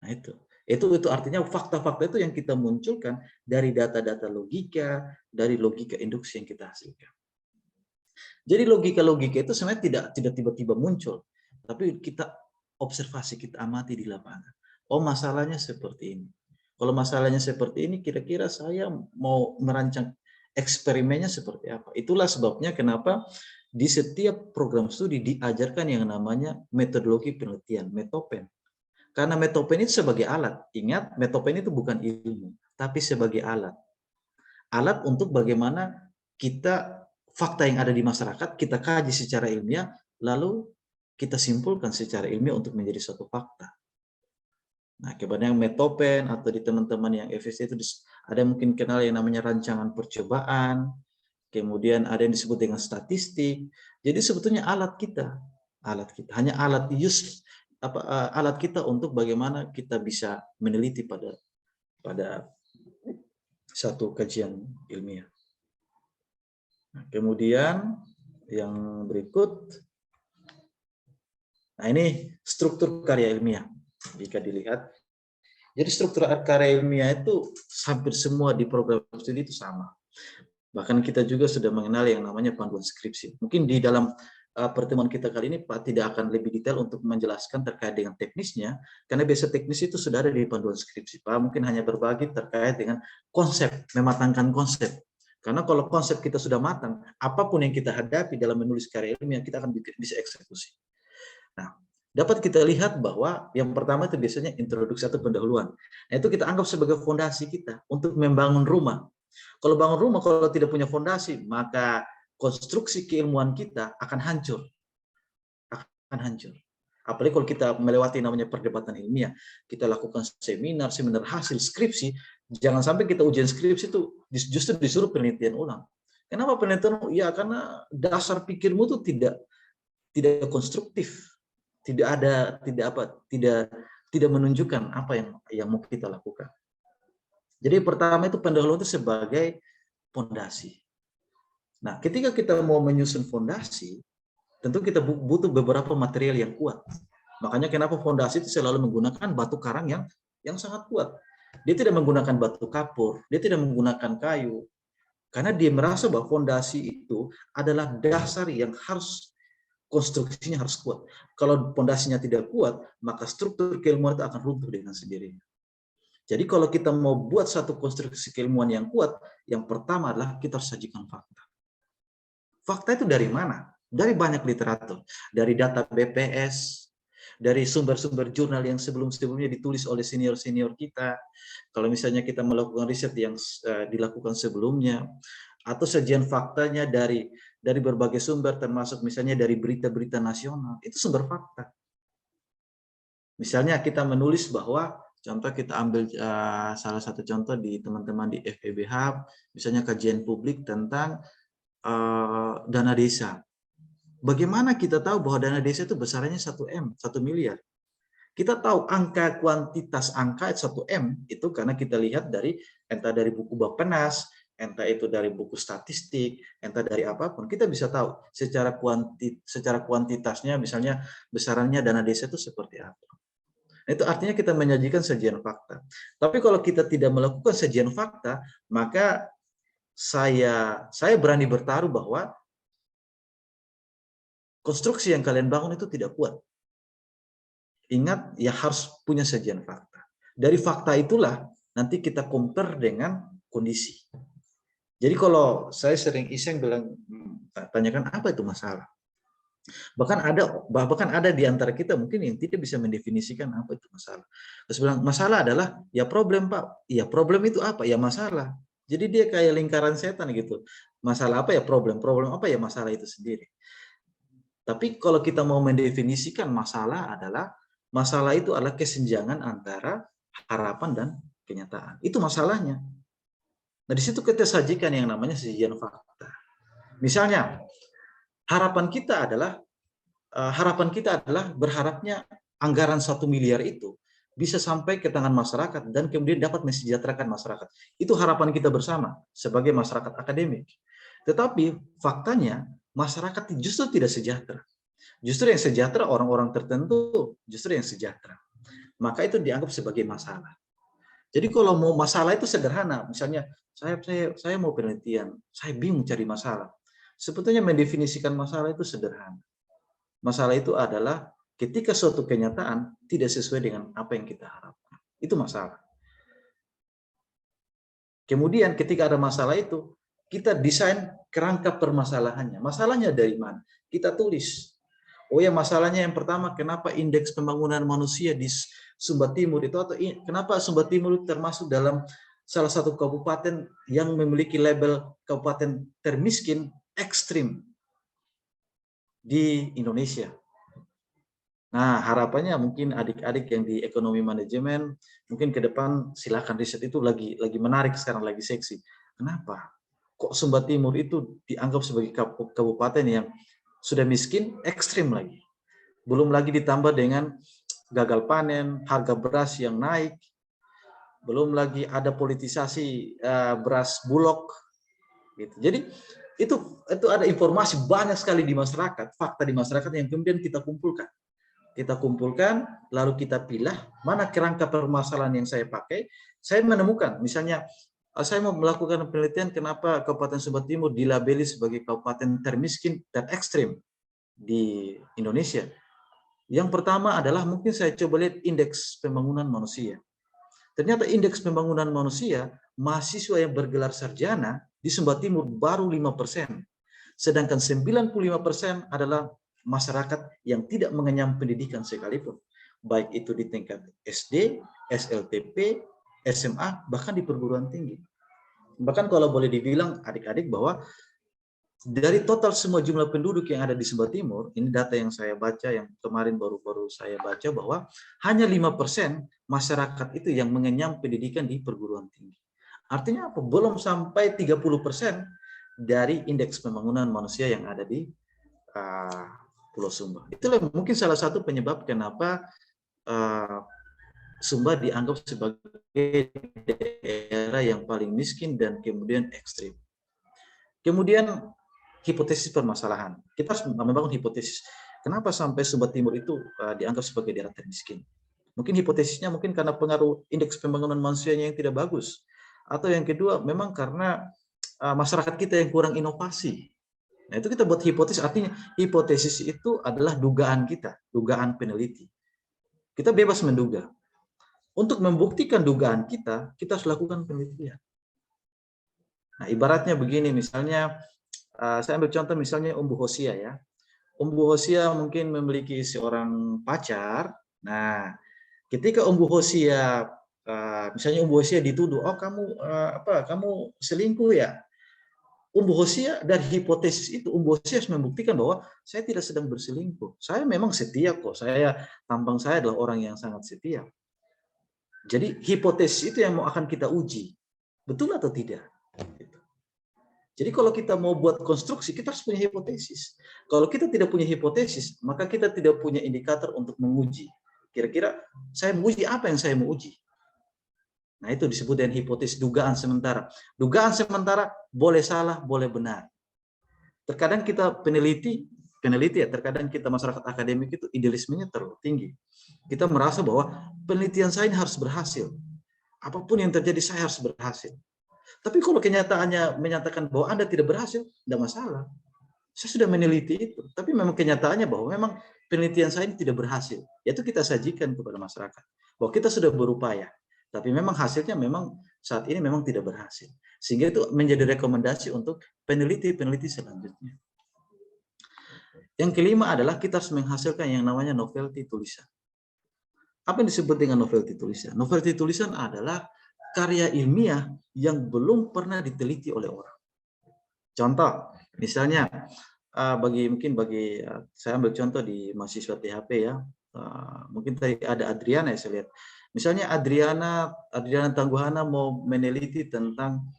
Nah itu artinya fakta-fakta itu yang kita munculkan dari data-data logika, dari logika induksi yang kita hasilkan. Jadi logika-logika itu sebenarnya tidak tiba-tiba muncul, tapi kita observasi, kita amati di lapangan. Masalahnya seperti ini. Kalau masalahnya seperti ini, kira-kira saya mau merancang eksperimennya seperti apa. Itulah sebabnya kenapa di setiap program studi diajarkan yang namanya metodologi penelitian, metopen. Karena metopen itu sebagai alat. Ingat, metopen itu bukan ilmu, tapi sebagai alat. Alat untuk bagaimana kita fakta yang ada di masyarakat, kita kaji secara ilmiah, lalu kita simpulkan secara ilmiah untuk menjadi suatu fakta. Nah, kemudian metopen atau di teman-teman yang FSC itu ada mungkin kenal yang namanya rancangan percobaan, kemudian ada yang disebut dengan statistik. Jadi sebetulnya alat kita hanya alat alat kita untuk bagaimana kita bisa meneliti pada satu kajian ilmiah. Nah, kemudian yang berikut, nah ini struktur karya ilmiah. Jika dilihat, jadi struktur karya ilmiah itu hampir semua di program studi itu sama. Bahkan kita juga sudah mengenal yang namanya panduan skripsi. Mungkin di dalam pertemuan kita kali ini Pak tidak akan lebih detail untuk menjelaskan terkait dengan teknisnya, karena biasa teknis itu sudah ada di panduan skripsi. Pak mungkin hanya berbagi terkait dengan konsep, mematangkan konsep. Karena kalau konsep kita sudah matang, apapun yang kita hadapi dalam menulis karya ilmiah, kita akan bisa eksekusi. Nah, dapat kita lihat bahwa yang pertama itu biasanya introduksi atau pendahuluan. Nah, itu kita anggap sebagai fondasi kita untuk membangun rumah. Kalau bangun rumah, kalau tidak punya fondasi, maka konstruksi keilmuan kita akan hancur. Apalagi kalau kita melewati namanya perdebatan ilmiah, kita lakukan seminar hasil skripsi, jangan sampai kita ujian skripsi itu justru disuruh penelitian ulang. Kenapa penelitian? Ya karena dasar pikirmu itu tidak konstruktif. Tidak menunjukkan apa yang mau kita lakukan. Jadi pertama itu pendahuluan itu sebagai fondasi. Nah, ketika kita mau menyusun fondasi, tentu kita butuh beberapa material yang kuat. Makanya kenapa fondasi itu selalu menggunakan batu karang yang sangat kuat. Dia tidak menggunakan batu kapur, dia tidak menggunakan kayu. Karena dia merasa bahwa fondasi itu adalah dasar yang harus konstruksinya harus kuat. Kalau pondasinya tidak kuat, maka struktur keilmuan itu akan runtuh dengan sendirinya. Jadi kalau kita mau buat satu konstruksi keilmuan yang kuat, yang pertama adalah kita harus sajikan fakta. Fakta itu dari mana? Dari banyak literatur, dari data BPS, dari sumber-sumber jurnal yang sebelum-sebelumnya ditulis oleh senior-senior kita. Kalau misalnya kita melakukan riset yang dilakukan sebelumnya, atau sajian faktanya dari berbagai sumber, termasuk misalnya dari berita-berita nasional, itu sumber fakta. Misalnya kita menulis bahwa, contoh kita ambil salah satu contoh di teman-teman di FEBH, misalnya kajian publik tentang dana desa. Bagaimana kita tahu bahwa dana desa itu besarannya 1 miliar? Kita tahu angka kuantitas angka 1 M itu karena kita lihat dari entah dari buku Bappenas, entah itu dari buku statistik, entah dari apapun, kita bisa tahu secara kuantitasnya, misalnya besarannya dana desa itu seperti apa. Itu artinya kita menyajikan sajian fakta. Tapi kalau kita tidak melakukan sajian fakta, maka saya berani bertaruh bahwa konstruksi yang kalian bangun itu tidak kuat. Ingat, ya harus punya sajian fakta. Dari fakta itulah nanti kita compare dengan kondisi. Jadi kalau saya sering iseng bilang, tanyakan apa itu masalah. Bahkan ada di antara kita mungkin yang tidak bisa mendefinisikan apa itu masalah. Terus bilang, masalah adalah ya problem, Pak. Ya problem itu apa? Ya masalah. Jadi dia kayak lingkaran setan gitu. Masalah apa ya problem? Problem apa ya masalah itu sendiri. Tapi kalau kita mau mendefinisikan masalah itu adalah kesenjangan antara harapan dan kenyataan. Itu masalahnya. Nah, di situ kita sajikan yang namanya sajian fakta. Misalnya, harapan kita adalah berharapnya anggaran 1 miliar itu bisa sampai ke tangan masyarakat dan kemudian dapat mensejahterakan masyarakat. Itu harapan kita bersama sebagai masyarakat akademik. Tetapi faktanya masyarakat justru tidak sejahtera. Justru yang sejahtera orang-orang tertentu, justru yang sejahtera. Maka itu dianggap sebagai masalah. Jadi kalau mau masalah itu sederhana, misalnya saya mau penelitian, saya bingung cari masalah. Sebetulnya mendefinisikan masalah itu sederhana. Masalah itu adalah ketika suatu kenyataan tidak sesuai dengan apa yang kita harapkan. Itu masalah. Kemudian ketika ada masalah itu, kita desain kerangka permasalahannya. Masalahnya dari mana? Kita tulis. Oh ya, masalahnya yang pertama, kenapa indeks pembangunan manusia di Sumba Timur itu, atau kenapa Sumba Timur termasuk dalam salah satu kabupaten yang memiliki label kabupaten termiskin ekstrim di Indonesia. Nah, harapannya mungkin adik-adik yang di ekonomi manajemen, mungkin ke depan silakan riset itu lagi menarik sekarang, lagi seksi. Kenapa? Kok Sumba Timur itu dianggap sebagai kabupaten yang sudah miskin, ekstrim lagi. Belum lagi ditambah dengan gagal panen, harga beras yang naik, belum lagi ada politisasi beras bulog. Gitu. Jadi itu ada informasi banyak sekali di masyarakat, fakta di masyarakat yang kemudian kita kumpulkan. Lalu kita pilih mana kerangka permasalahan yang saya pakai. Saya menemukan, misalnya saya mau melakukan penelitian kenapa Kabupaten Sumba Timur dilabeli sebagai kabupaten termiskin dan ekstrim di Indonesia. Yang pertama adalah mungkin saya coba lihat indeks pembangunan manusia. Ternyata indeks pembangunan manusia, mahasiswa yang bergelar sarjana di Sumba Timur baru 5%. Sedangkan 95% adalah masyarakat yang tidak mengenyam pendidikan sekalipun. Baik itu di tingkat SD, SLTP, SMA, bahkan di perguruan tinggi. Bahkan kalau boleh dibilang adik-adik bahwa dari total semua jumlah penduduk yang ada di Sumba Timur, ini data yang saya baca, yang kemarin baru saya baca, bahwa hanya 5% masyarakat itu yang mengenyam pendidikan di perguruan tinggi. Artinya apa? Belum sampai 30% dari indeks pembangunan manusia yang ada di Pulau Sumba. Itulah mungkin salah satu penyebab kenapa Sumba dianggap sebagai daerah yang paling miskin dan kemudian ekstrim. Kemudian hipotesis permasalahan. Kita harus membangun hipotesis. Kenapa sampai Sumba Timur itu dianggap sebagai daerah termiskin? Mungkin hipotesisnya mungkin karena pengaruh indeks pembangunan manusianya yang tidak bagus. Atau yang kedua, memang karena masyarakat kita yang kurang inovasi. Nah, itu kita buat hipotesis, artinya hipotesis itu adalah dugaan kita, dugaan peneliti. Kita bebas menduga. Untuk membuktikan dugaan kita, kita harus lakukan penelitian. Nah, ibaratnya begini, misalnya, saya ambil contoh misalnya Umbu Hosia ya. Umbu Hosia mungkin memiliki seorang pacar. Nah, ketika Umbu Hosia, misalnya Umbu Hosia dituduh, oh kamu kamu selingkuh ya. Umbu Hosia dari hipotesis itu, Umbu Hosia harus membuktikan bahwa saya tidak sedang berselingkuh. Saya memang setia kok. Tampang saya adalah orang yang sangat setia. Jadi hipotesis itu yang akan kita uji, betul atau tidak. Jadi kalau kita mau buat konstruksi, kita harus punya hipotesis. Kalau kita tidak punya hipotesis, maka kita tidak punya indikator untuk menguji. Kira-kira saya menguji apa yang saya mau uji? Nah, itu disebut dengan hipotesis dugaan sementara. Dugaan sementara boleh salah, boleh benar. Terkadang kita peneliti ya, terkadang kita masyarakat akademik itu idealismenya terlalu tinggi. Kita merasa bahwa penelitian saya ini harus berhasil. Apapun yang terjadi saya harus berhasil. Tapi kalau kenyataannya menyatakan bahwa Anda tidak berhasil, tidak masalah. Saya sudah meneliti itu. Tapi memang kenyataannya bahwa memang penelitian saya ini tidak berhasil. Itu kita sajikan kepada masyarakat. Bahwa kita sudah berupaya. Tapi memang hasilnya memang saat ini memang tidak berhasil. Sehingga itu menjadi rekomendasi untuk peneliti-peneliti selanjutnya. Yang kelima adalah kita harus menghasilkan yang namanya novelty tulisan. Apa yang disebut dengan novelty tulisan? Novelty tulisan adalah karya ilmiah yang belum pernah diteliti oleh orang. Contoh, misalnya bagi saya ambil contoh di mahasiswa THP ya. Mungkin tadi ada Adriana ya saya lihat. Misalnya Adriana Tangguhana mau meneliti tentang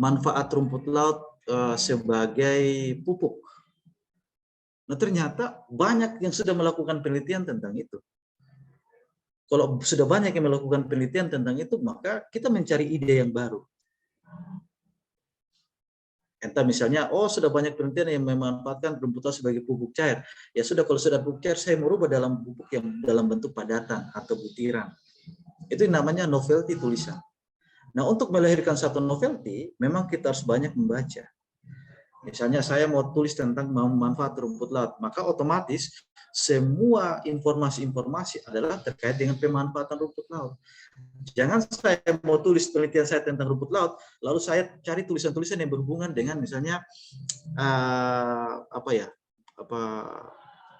manfaat rumput laut sebagai pupuk. Nah, ternyata banyak yang sudah melakukan penelitian tentang itu. Kalau sudah banyak yang melakukan penelitian tentang itu, maka kita mencari ide yang baru. Entah misalnya, sudah banyak penelitian yang memanfaatkan rumput laut sebagai pupuk cair. Ya sudah, kalau sudah pupuk cair, saya merubah dalam pupuk yang dalam bentuk padatan atau butiran. Itu namanya novelty tulisan. Nah, untuk melahirkan satu novelty, memang kita harus banyak membaca. Misalnya saya mau tulis tentang manfaat rumput laut, maka otomatis semua informasi-informasi adalah terkait dengan pemanfaatan rumput laut. Jangan saya mau tulis penelitian saya tentang rumput laut, lalu saya cari tulisan-tulisan yang berhubungan dengan misalnya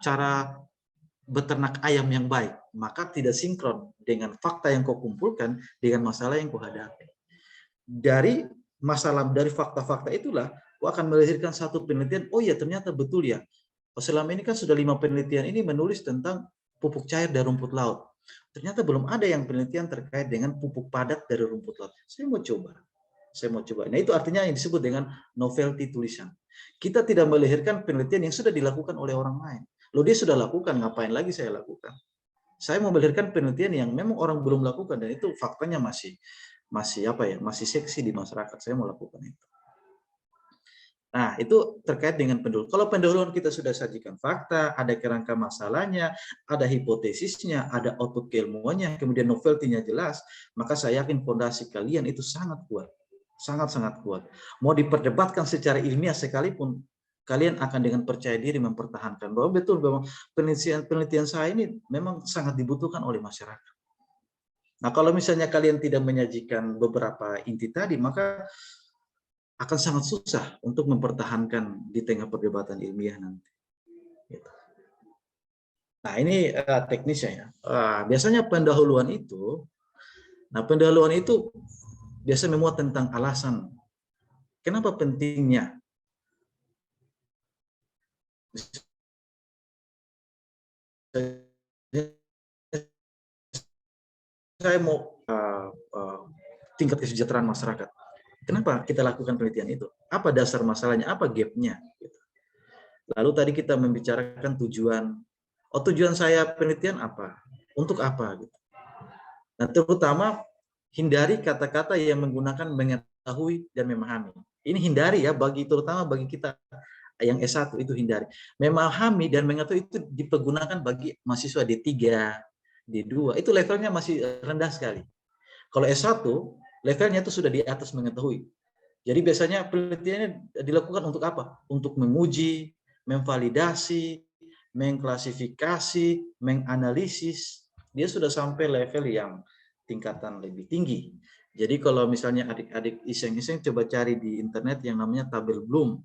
cara beternak ayam yang baik, maka tidak sinkron dengan fakta yang kau kumpulkan dengan masalah yang kau hadapi. Dari fakta-fakta itulah kau akan melahirkan satu penelitian. Oh ya, ternyata betul ya. Selama ini kan sudah 5 penelitian ini menulis tentang pupuk cair dari rumput laut. Ternyata belum ada yang penelitian terkait dengan pupuk padat dari rumput laut. Saya mau coba. Nah, itu artinya yang disebut dengan novelty tulisan. Kita tidak melahirkan penelitian yang sudah dilakukan oleh orang lain. Loh, dia sudah lakukan, ngapain lagi saya lakukan? Saya mau melahirkan penelitian yang memang orang belum lakukan, dan itu faktanya masih seksi di masyarakat. Saya mau lakukan itu. Nah, itu terkait dengan pendahuluan. Kalau pendahuluan kita sudah sajikan fakta, ada kerangka masalahnya, ada hipotesisnya, ada output keilmuannya, kemudian novelty-nya jelas, maka saya yakin fondasi kalian itu sangat kuat. Sangat-sangat kuat. Mau diperdebatkan secara ilmiah sekalipun, kalian akan dengan percaya diri mempertahankan bahwa betul bahwa penelitian saya ini memang sangat dibutuhkan oleh masyarakat. Nah, kalau misalnya kalian tidak menyajikan beberapa inti tadi, maka akan sangat susah untuk mempertahankan di tengah perdebatan ilmiah nanti. Nah, ini teknisnya ya. Biasanya pendahuluan itu biasa memuat tentang alasan kenapa pentingnya. Saya mau tingkat kesejahteraan masyarakat. Kenapa kita lakukan penelitian itu? Apa dasar masalahnya? Apa gap-nya? Lalu tadi kita membicarakan tujuan. Tujuan saya penelitian apa? Untuk apa? Nah, terutama hindari kata-kata yang menggunakan mengetahui dan memahami. Ini hindari ya, terutama bagi kita yang S1 itu hindari. Memahami dan mengetahui itu dipergunakan bagi mahasiswa D3, D2. Itu levelnya masih rendah sekali. Kalau S1, levelnya itu sudah di atas mengetahui. Jadi biasanya penelitiannya dilakukan untuk apa? Untuk menguji, memvalidasi, mengklasifikasi, menganalisis. Dia sudah sampai level yang tingkatan lebih tinggi. Jadi kalau misalnya adik-adik iseng-iseng coba cari di internet yang namanya tabel Bloom.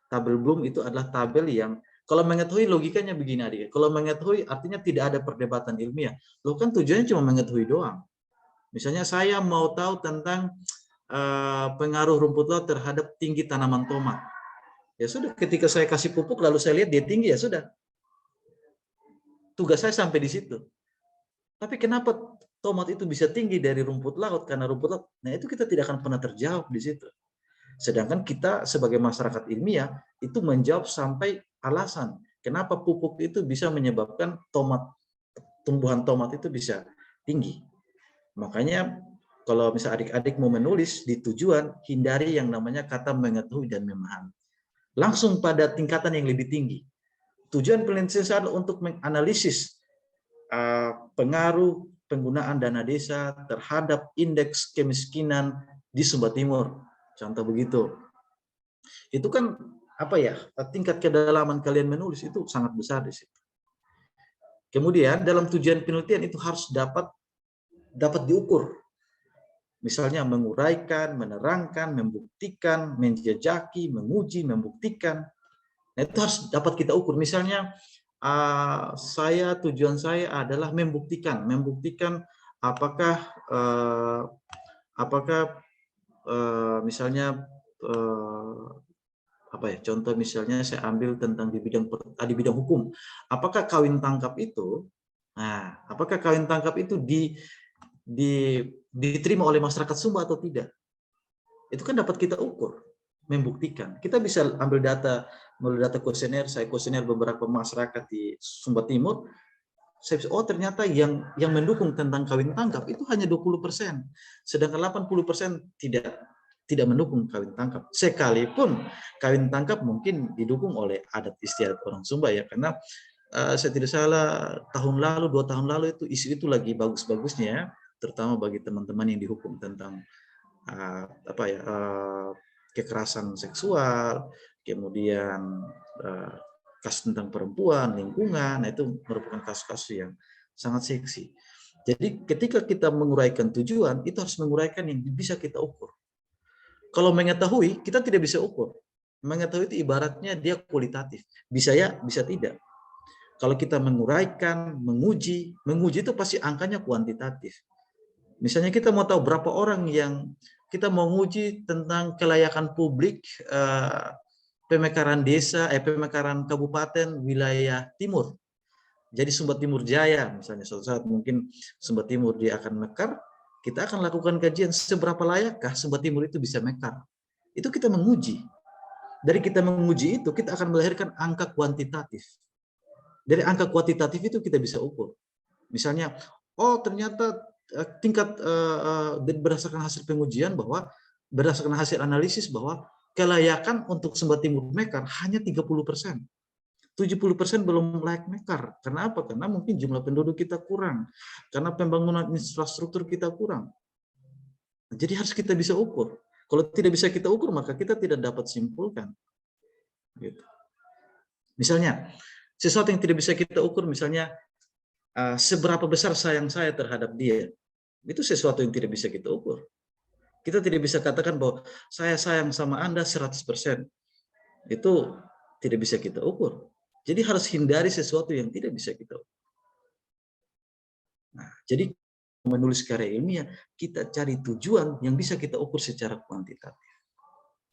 Tabel Bloom itu adalah tabel yang kalau mengetahui logikanya begini adik. Kalau mengetahui artinya tidak ada perdebatan ilmiah. Loh kan tujuannya cuma mengetahui doang. Misalnya saya mau tahu tentang pengaruh rumput laut terhadap tinggi tanaman tomat. Ya sudah, ketika saya kasih pupuk lalu saya lihat dia tinggi, ya sudah. Tugas saya sampai di situ. Tapi kenapa tomat itu bisa tinggi dari rumput laut? Karena rumput laut. Nah, itu kita tidak akan pernah terjawab di situ. Sedangkan kita sebagai masyarakat ilmiah itu menjawab sampai alasan kenapa pupuk itu bisa menyebabkan tumbuhan tomat itu bisa tinggi. Makanya kalau misal adik-adik mau menulis di tujuan, hindari yang namanya kata mengetahui dan memahami. Langsung pada tingkatan yang lebih tinggi. Tujuan penelitian adalah untuk menganalisis pengaruh penggunaan dana desa terhadap indeks kemiskinan di Sumba Timur. Contoh begitu. Itu kan apa ya, tingkat kedalaman kalian menulis itu sangat besar di situ. Kemudian dalam tujuan penelitian itu harus dapat diukur. Misalnya menguraikan, menerangkan, membuktikan, menjajaki, menguji, membuktikan. Nah, itu harus dapat kita ukur. Misalnya tujuan saya adalah membuktikan apakah misalnya apa ya, contoh misalnya saya ambil tentang di bidang hukum. Apakah kawin tangkap itu diterima oleh masyarakat Sumba atau tidak? Itu kan dapat kita ukur, membuktikan. Kita bisa ambil data melalui data kuesioner, saya kuesioner beberapa masyarakat di Sumba Timur. Saya bisa, ternyata yang mendukung tentang kawin tangkap itu hanya 20%, sedangkan 80% tidak mendukung kawin tangkap. Sekalipun kawin tangkap mungkin didukung oleh adat istiadat orang Sumba ya, karena saya tidak salah tahun lalu, 2 tahun lalu itu isu itu lagi bagus-bagusnya, terutama bagi teman-teman yang dihukum tentang kekerasan seksual, kemudian kasus tentang perempuan, lingkungan. Nah, itu merupakan kasus-kasus yang sangat seksi. Jadi ketika kita menguraikan tujuan, itu harus menguraikan yang bisa kita ukur. Kalau mengetahui, kita tidak bisa ukur. Mengetahui itu ibaratnya dia kualitatif. Bisa ya, bisa tidak. Kalau kita menguraikan, menguji itu pasti angkanya kuantitatif. Misalnya kita mau tahu berapa orang yang kita mau nguji tentang kelayakan publik pemekaran desa, pemekaran kabupaten wilayah timur. Jadi Sumba Timur Jaya, misalnya suatu saat mungkin Sumba Timur dia akan mekar, kita akan lakukan kajian seberapa layakkah Sumba Timur itu bisa mekar. Itu kita menguji. Dari kita menguji itu, kita akan melahirkan angka kuantitatif. Dari angka kuantitatif itu kita bisa ukur. Misalnya, ternyata tingkat berdasarkan hasil pengujian bahwa berdasarkan hasil analisis bahwa kelayakan untuk Sumba Timur mekar hanya 30%. 70% belum layak mekar. Karena apa? Karena mungkin jumlah penduduk kita kurang. Karena pembangunan infrastruktur kita kurang. Jadi harus kita bisa ukur. Kalau tidak bisa kita ukur, maka kita tidak dapat simpulkan. Gitu. Misalnya, sesuatu yang tidak bisa kita ukur, misalnya seberapa besar sayang saya terhadap dia, itu sesuatu yang tidak bisa kita ukur. Kita tidak bisa katakan bahwa saya sayang sama Anda 100%. Itu tidak bisa kita ukur. Jadi harus hindari sesuatu yang tidak bisa kita ukur. Nah, jadi menulis karya ilmiah, kita cari tujuan yang bisa kita ukur secara kuantitatif.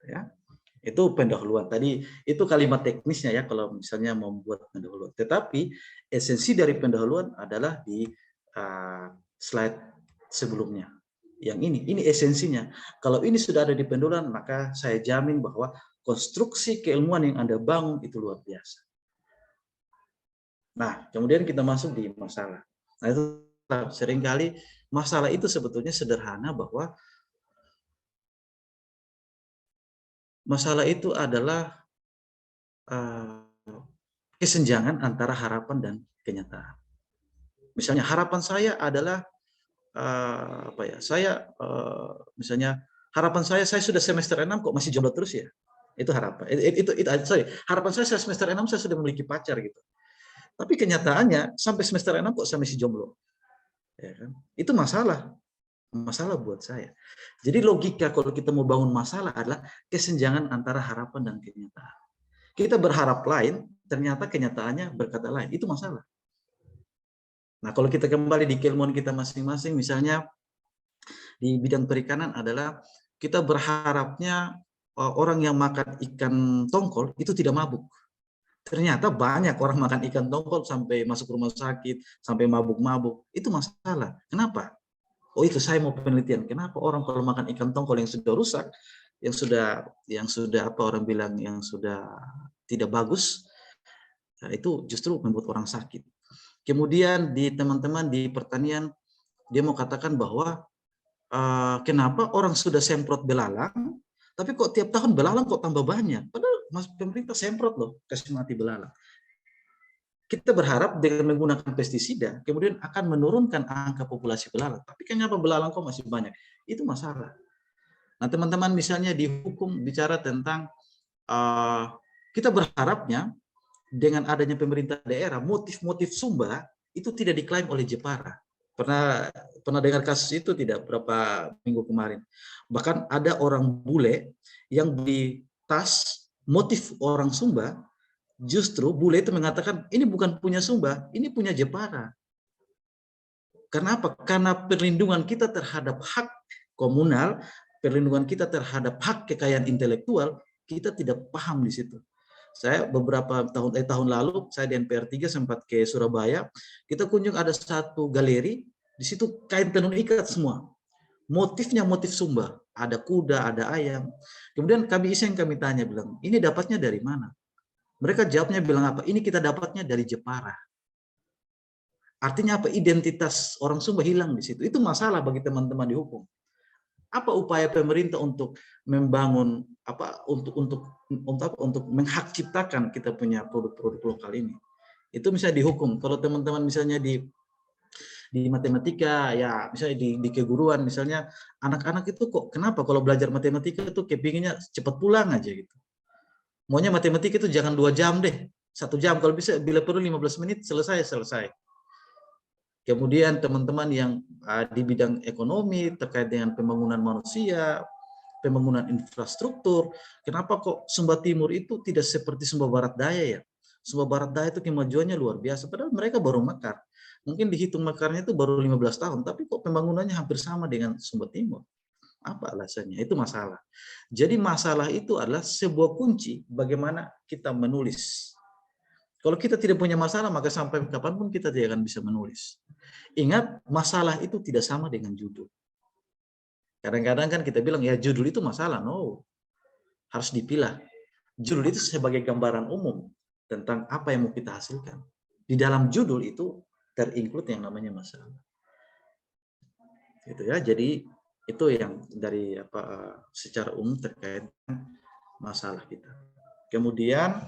Ya. Itu pendahuluan. Tadi itu kalimat teknisnya ya kalau misalnya membuat pendahuluan. Tetapi esensi dari pendahuluan adalah di slide sebelumnya. Yang ini esensinya. Kalau ini sudah ada di pendahuluan, maka saya jamin bahwa konstruksi keilmuan yang Anda bangun itu luar biasa. Nah, kemudian kita masuk di masalah. Nah, itu seringkali masalah itu sebetulnya sederhana, bahwa masalah itu adalah kesenjangan antara harapan dan kenyataan. Misalnya harapan saya adalah misalnya Harapan saya sudah semester 6 kok masih jomblo terus ya. Itu harapan. Sorry, harapan saya semester 6 saya sudah memiliki pacar gitu. Tapi kenyataannya sampai semester 6 kok saya masih jomblo. Ya kan? Itu masalah buat saya. Jadi logika kalau kita mau bangun masalah adalah kesenjangan antara harapan dan kenyataan. Kita berharap lain, ternyata kenyataannya berkata lain. Itu masalah. Nah, kalau kita kembali di keilmuan kita masing-masing, misalnya di bidang perikanan adalah kita berharapnya orang yang makan ikan tongkol itu tidak mabuk. Ternyata banyak orang makan ikan tongkol sampai masuk rumah sakit, sampai mabuk-mabuk. Itu masalah. Kenapa? Oh, itu saya mau penelitian. Kenapa orang kalau makan ikan tongkol yang sudah rusak, yang sudah apa orang bilang yang sudah tidak bagus, nah, itu justru membuat orang sakit. Kemudian di teman-teman di pertanian, dia mau katakan bahwa kenapa orang sudah semprot belalang, tapi kok tiap tahun belalang kok tambah banyak. Padahal pemerintah semprot loh, kasih mati belalang. Kita berharap dengan menggunakan pestisida, kemudian akan menurunkan angka populasi belalang. Tapi kenapa belalang kok masih banyak? Itu masalah. Nah, teman-teman misalnya di hukum bicara tentang kita berharapnya dengan adanya pemerintah daerah, motif-motif Sumba itu tidak diklaim oleh Jepara. Pernah dengar kasus itu tidak berapa minggu kemarin. Bahkan ada orang bule yang di tas motif orang Sumba, justru bule itu mengatakan ini bukan punya Sumba, ini punya Jepara. Karena apa? Karena perlindungan kita terhadap hak komunal, perlindungan kita terhadap hak kekayaan intelektual, kita tidak paham di situ. Saya beberapa tahun lalu saya di NPR 3 sempat ke Surabaya, kita kunjung ada satu galeri, di situ kain tenun ikat semua. Motifnya motif Sumba, ada kuda, ada ayam. Kemudian kami tanya bilang, "Ini dapatnya dari mana?" Mereka jawabnya bilang apa? "Ini kita dapatnya dari Jepara." Artinya apa? Identitas orang Sumba hilang di situ. Itu masalah bagi teman-teman di hukum. Apa upaya pemerintah untuk membangun untuk menghak ciptakan kita punya produk-produk lokal ini? Itu misalnya dihukum. Kalau teman-teman misalnya di matematika, ya misalnya di keguruan, misalnya anak-anak itu kok kenapa kalau belajar matematika itu kepinginnya cepat pulang aja gitu. Maunya matematika itu jangan 2 jam deh, 1 jam kalau bisa, bila perlu 15 menit selesai. Kemudian teman-teman yang di bidang ekonomi terkait dengan pembangunan manusia, pembangunan infrastruktur, kenapa kok Sumba Timur itu tidak seperti Sumba Barat Daya ya? Sumba Barat Daya itu kemajuannya luar biasa, padahal mereka baru mekar. Mungkin dihitung mekarnya itu baru 15 tahun, tapi kok pembangunannya hampir sama dengan Sumba Timur. Apa alasannya? Itu masalah. Jadi masalah itu adalah sebuah kunci bagaimana kita menulis. Kalau kita tidak punya masalah, maka sampai kapanpun kita tidak akan bisa menulis. Ingat, masalah itu tidak sama dengan judul. Kadang-kadang kan kita bilang, ya judul itu masalah. No, harus dipilah. Judul itu sebagai gambaran umum tentang apa yang mau kita hasilkan. Di dalam judul itu terinclude yang namanya masalah. Gitu ya. Jadi itu yang dari secara umum terkait masalah kita. Kemudian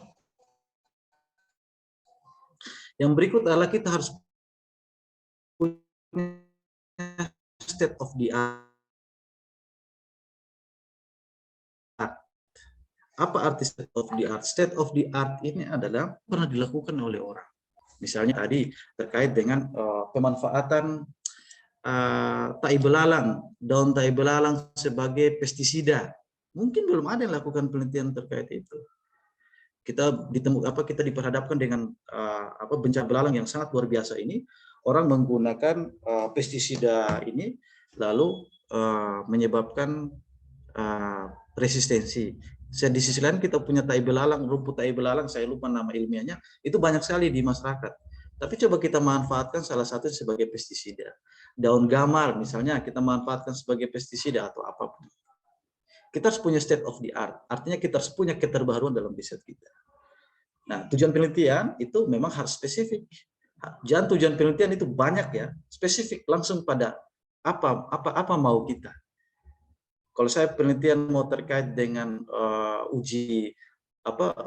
yang berikut adalah kita harus punya state of the art. Apa arti state of the art? State of the art ini adalah pernah dilakukan oleh orang. Misalnya tadi terkait dengan pemanfaatan tai belalang, daun tai belalang sebagai pestisida. Mungkin belum ada yang lakukan penelitian terkait itu. Kita diperhadapkan dengan bencana belalang yang sangat luar biasa ini. Orang menggunakan pestisida ini lalu menyebabkan resistensi. Di sisi lain kita punya tai belalang, rumput tai belalang, saya lupa nama ilmiahnya, itu banyak sekali di masyarakat. Tapi coba kita manfaatkan salah satu sebagai pestisida. Daun gamar misalnya kita manfaatkan sebagai pestisida atau apapun. Kita harus punya state of the art. Artinya kita harus punya keterbaruan dalam riset kita. Nah, tujuan penelitian itu memang harus spesifik. Jangan tujuan penelitian itu banyak ya, spesifik langsung pada apa mau kita. Kalau saya penelitian mau terkait dengan uji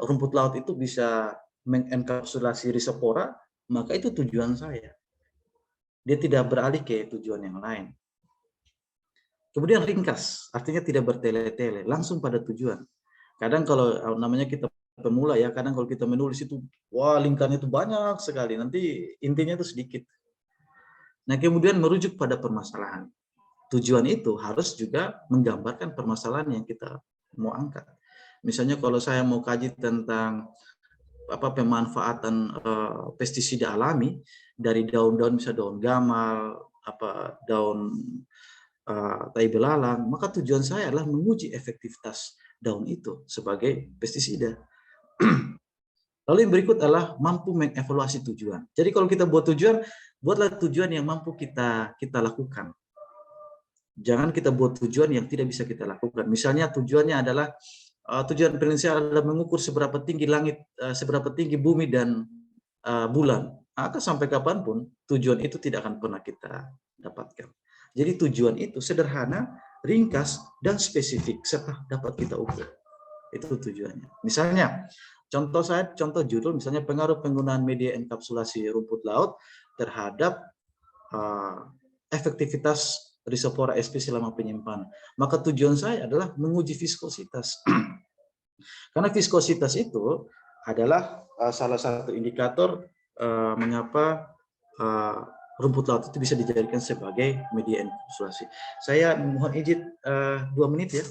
rumput laut itu bisa mengenkapsulasi risopora, maka itu tujuan saya. Dia tidak beralih ke tujuan yang lain. Kemudian ringkas, artinya tidak bertele-tele, langsung pada tujuan. Kadang kalau namanya kita pemula ya, kadang kalau kita menulis itu, wah lingkarnya itu banyak sekali, nanti intinya itu sedikit. Nah kemudian merujuk pada permasalahan. Tujuan itu harus juga menggambarkan permasalahan yang kita mau angkat. Misalnya kalau saya mau kaji tentang pemanfaatan pestisida alami dari daun-daun, misalnya daun gamal, daun tai belalang, maka tujuan saya adalah menguji efektivitas daun itu sebagai pestisida. Lalu yang berikut adalah mampu mengevaluasi tujuan. Jadi kalau kita buat tujuan, buatlah tujuan yang mampu kita lakukan. Jangan kita buat tujuan yang tidak bisa kita lakukan. Misalnya tujuannya adalah tujuan penelitian adalah mengukur seberapa tinggi langit, seberapa tinggi bumi dan bulan. Maka sampai kapanpun tujuan itu tidak akan pernah kita dapatkan. Jadi tujuan itu sederhana, ringkas, dan spesifik serta dapat kita ukur. Itu tujuannya. Misalnya, contoh judul misalnya pengaruh penggunaan media enkapsulasi rumput laut terhadap efektivitas Rhizopora sp selama penyimpanan. Maka tujuan saya adalah menguji viskositas. Karena viskositas itu adalah salah satu indikator mengapa rumput laut itu bisa dijadikan sebagai media enkapsulasi. Saya mohon izin 2 menit ya.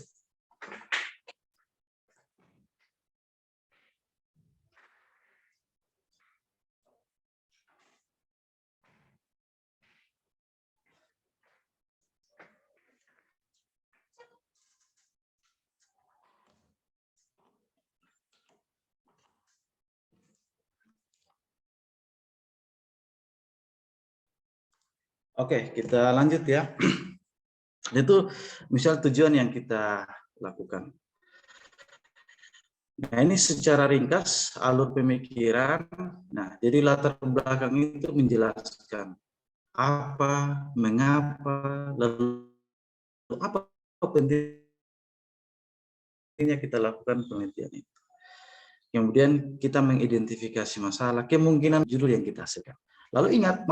Oke, kita lanjut ya. Itu misal tujuan yang kita lakukan. Nah, ini secara ringkas alur pemikiran. Nah, jadi latar belakang itu menjelaskan apa, mengapa, lalu apa pentingnya kita lakukan penelitian itu. Kemudian kita mengidentifikasi masalah, kemungkinan judul yang kita hasilkan. Lalu ingat,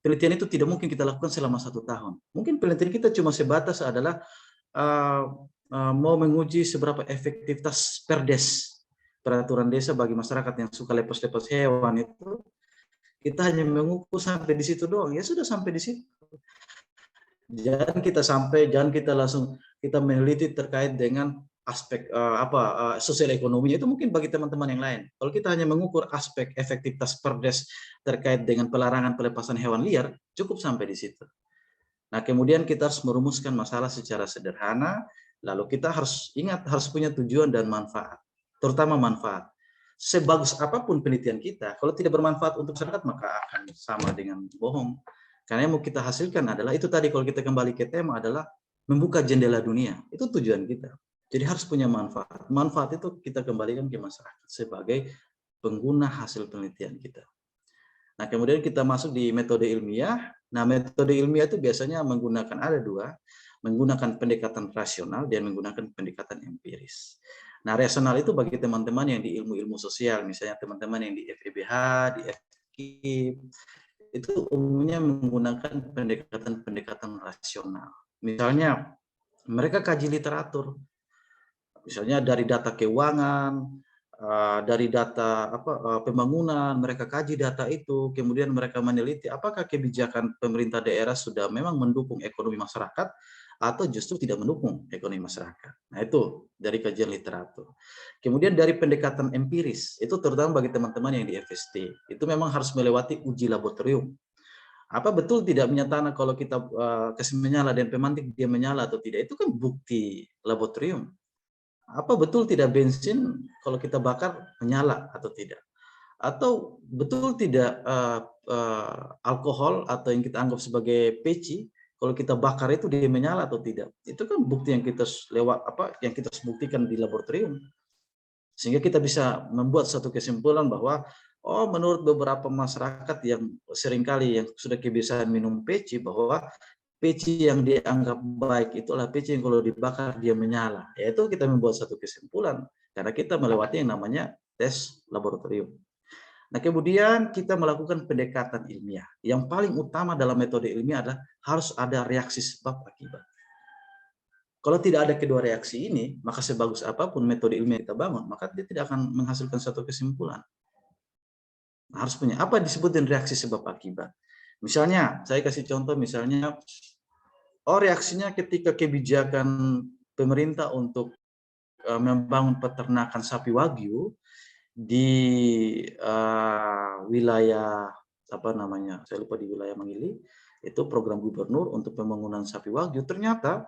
penelitian itu tidak mungkin kita lakukan selama 1 tahun. Mungkin penelitian kita cuma sebatas adalah mau menguji seberapa efektivitas perdes, peraturan desa bagi masyarakat yang suka lepas-lepas hewan itu. Kita hanya mengukur sampai di situ doang, ya sudah sampai di situ. Jangan kita langsung kita meneliti terkait dengan aspek sosial ekonominya, itu mungkin bagi teman-teman yang lain. Kalau kita hanya mengukur aspek efektivitas perdes terkait dengan pelarangan pelepasan hewan liar, cukup sampai di situ. Nah, kemudian kita harus merumuskan masalah secara sederhana, lalu kita harus ingat, harus punya tujuan dan manfaat, terutama manfaat. Sebagus apapun penelitian kita, kalau tidak bermanfaat untuk masyarakat, maka akan sama dengan bohong. Karena yang mau kita hasilkan adalah, itu tadi kalau kita kembali ke tema adalah membuka jendela dunia, itu tujuan kita. Jadi harus punya manfaat. Manfaat itu kita kembalikan ke masyarakat sebagai pengguna hasil penelitian kita. Nah, kemudian kita masuk di metode ilmiah. Nah, metode ilmiah itu biasanya menggunakan, ada 2, menggunakan pendekatan rasional dan menggunakan pendekatan empiris. Nah, rasional itu bagi teman-teman yang di ilmu-ilmu sosial, misalnya teman-teman yang di FEBH, di FKIP, itu umumnya menggunakan pendekatan-pendekatan rasional. Misalnya, mereka kaji literatur, misalnya dari data keuangan, dari data pembangunan, mereka kaji data itu, kemudian mereka meneliti apakah kebijakan pemerintah daerah sudah memang mendukung ekonomi masyarakat atau justru tidak mendukung ekonomi masyarakat. Nah, itu dari kajian literatur. Kemudian dari pendekatan empiris, itu terutama bagi teman-teman yang di FST, itu memang harus melewati uji laboratorium. Apa betul tidak menyatakan kalau kita kasih menyala dan pemantik dia menyala atau tidak, itu kan bukti laboratorium. Apa betul tidak bensin kalau kita bakar menyala atau tidak? Atau betul tidak alkohol atau yang kita anggap sebagai peci kalau kita bakar itu dia menyala atau tidak? Itu kan bukti yang kita yang kita buktikan di laboratorium. Sehingga kita bisa membuat satu kesimpulan bahwa menurut beberapa masyarakat yang seringkali yang sudah kebiasaan minum peci, bahwa peci yang dianggap baik itulah peci yang kalau dibakar dia menyala. Yaitu kita membuat satu kesimpulan karena kita melewati yang namanya tes laboratorium. Nah, kemudian kita melakukan pendekatan ilmiah. Yang paling utama dalam metode ilmiah adalah harus ada reaksi sebab akibat. Kalau tidak ada kedua reaksi ini, maka sebagus apapun metode ilmiah kita bangun, maka dia tidak akan menghasilkan satu kesimpulan. Harus punya apa disebut dengan reaksi sebab akibat. Misalnya, saya kasih contoh misalnya, reaksinya ketika kebijakan pemerintah untuk membangun peternakan sapi wagyu di wilayah apa namanya, saya lupa, di wilayah Mangili, itu program gubernur untuk pembangunan sapi wagyu, ternyata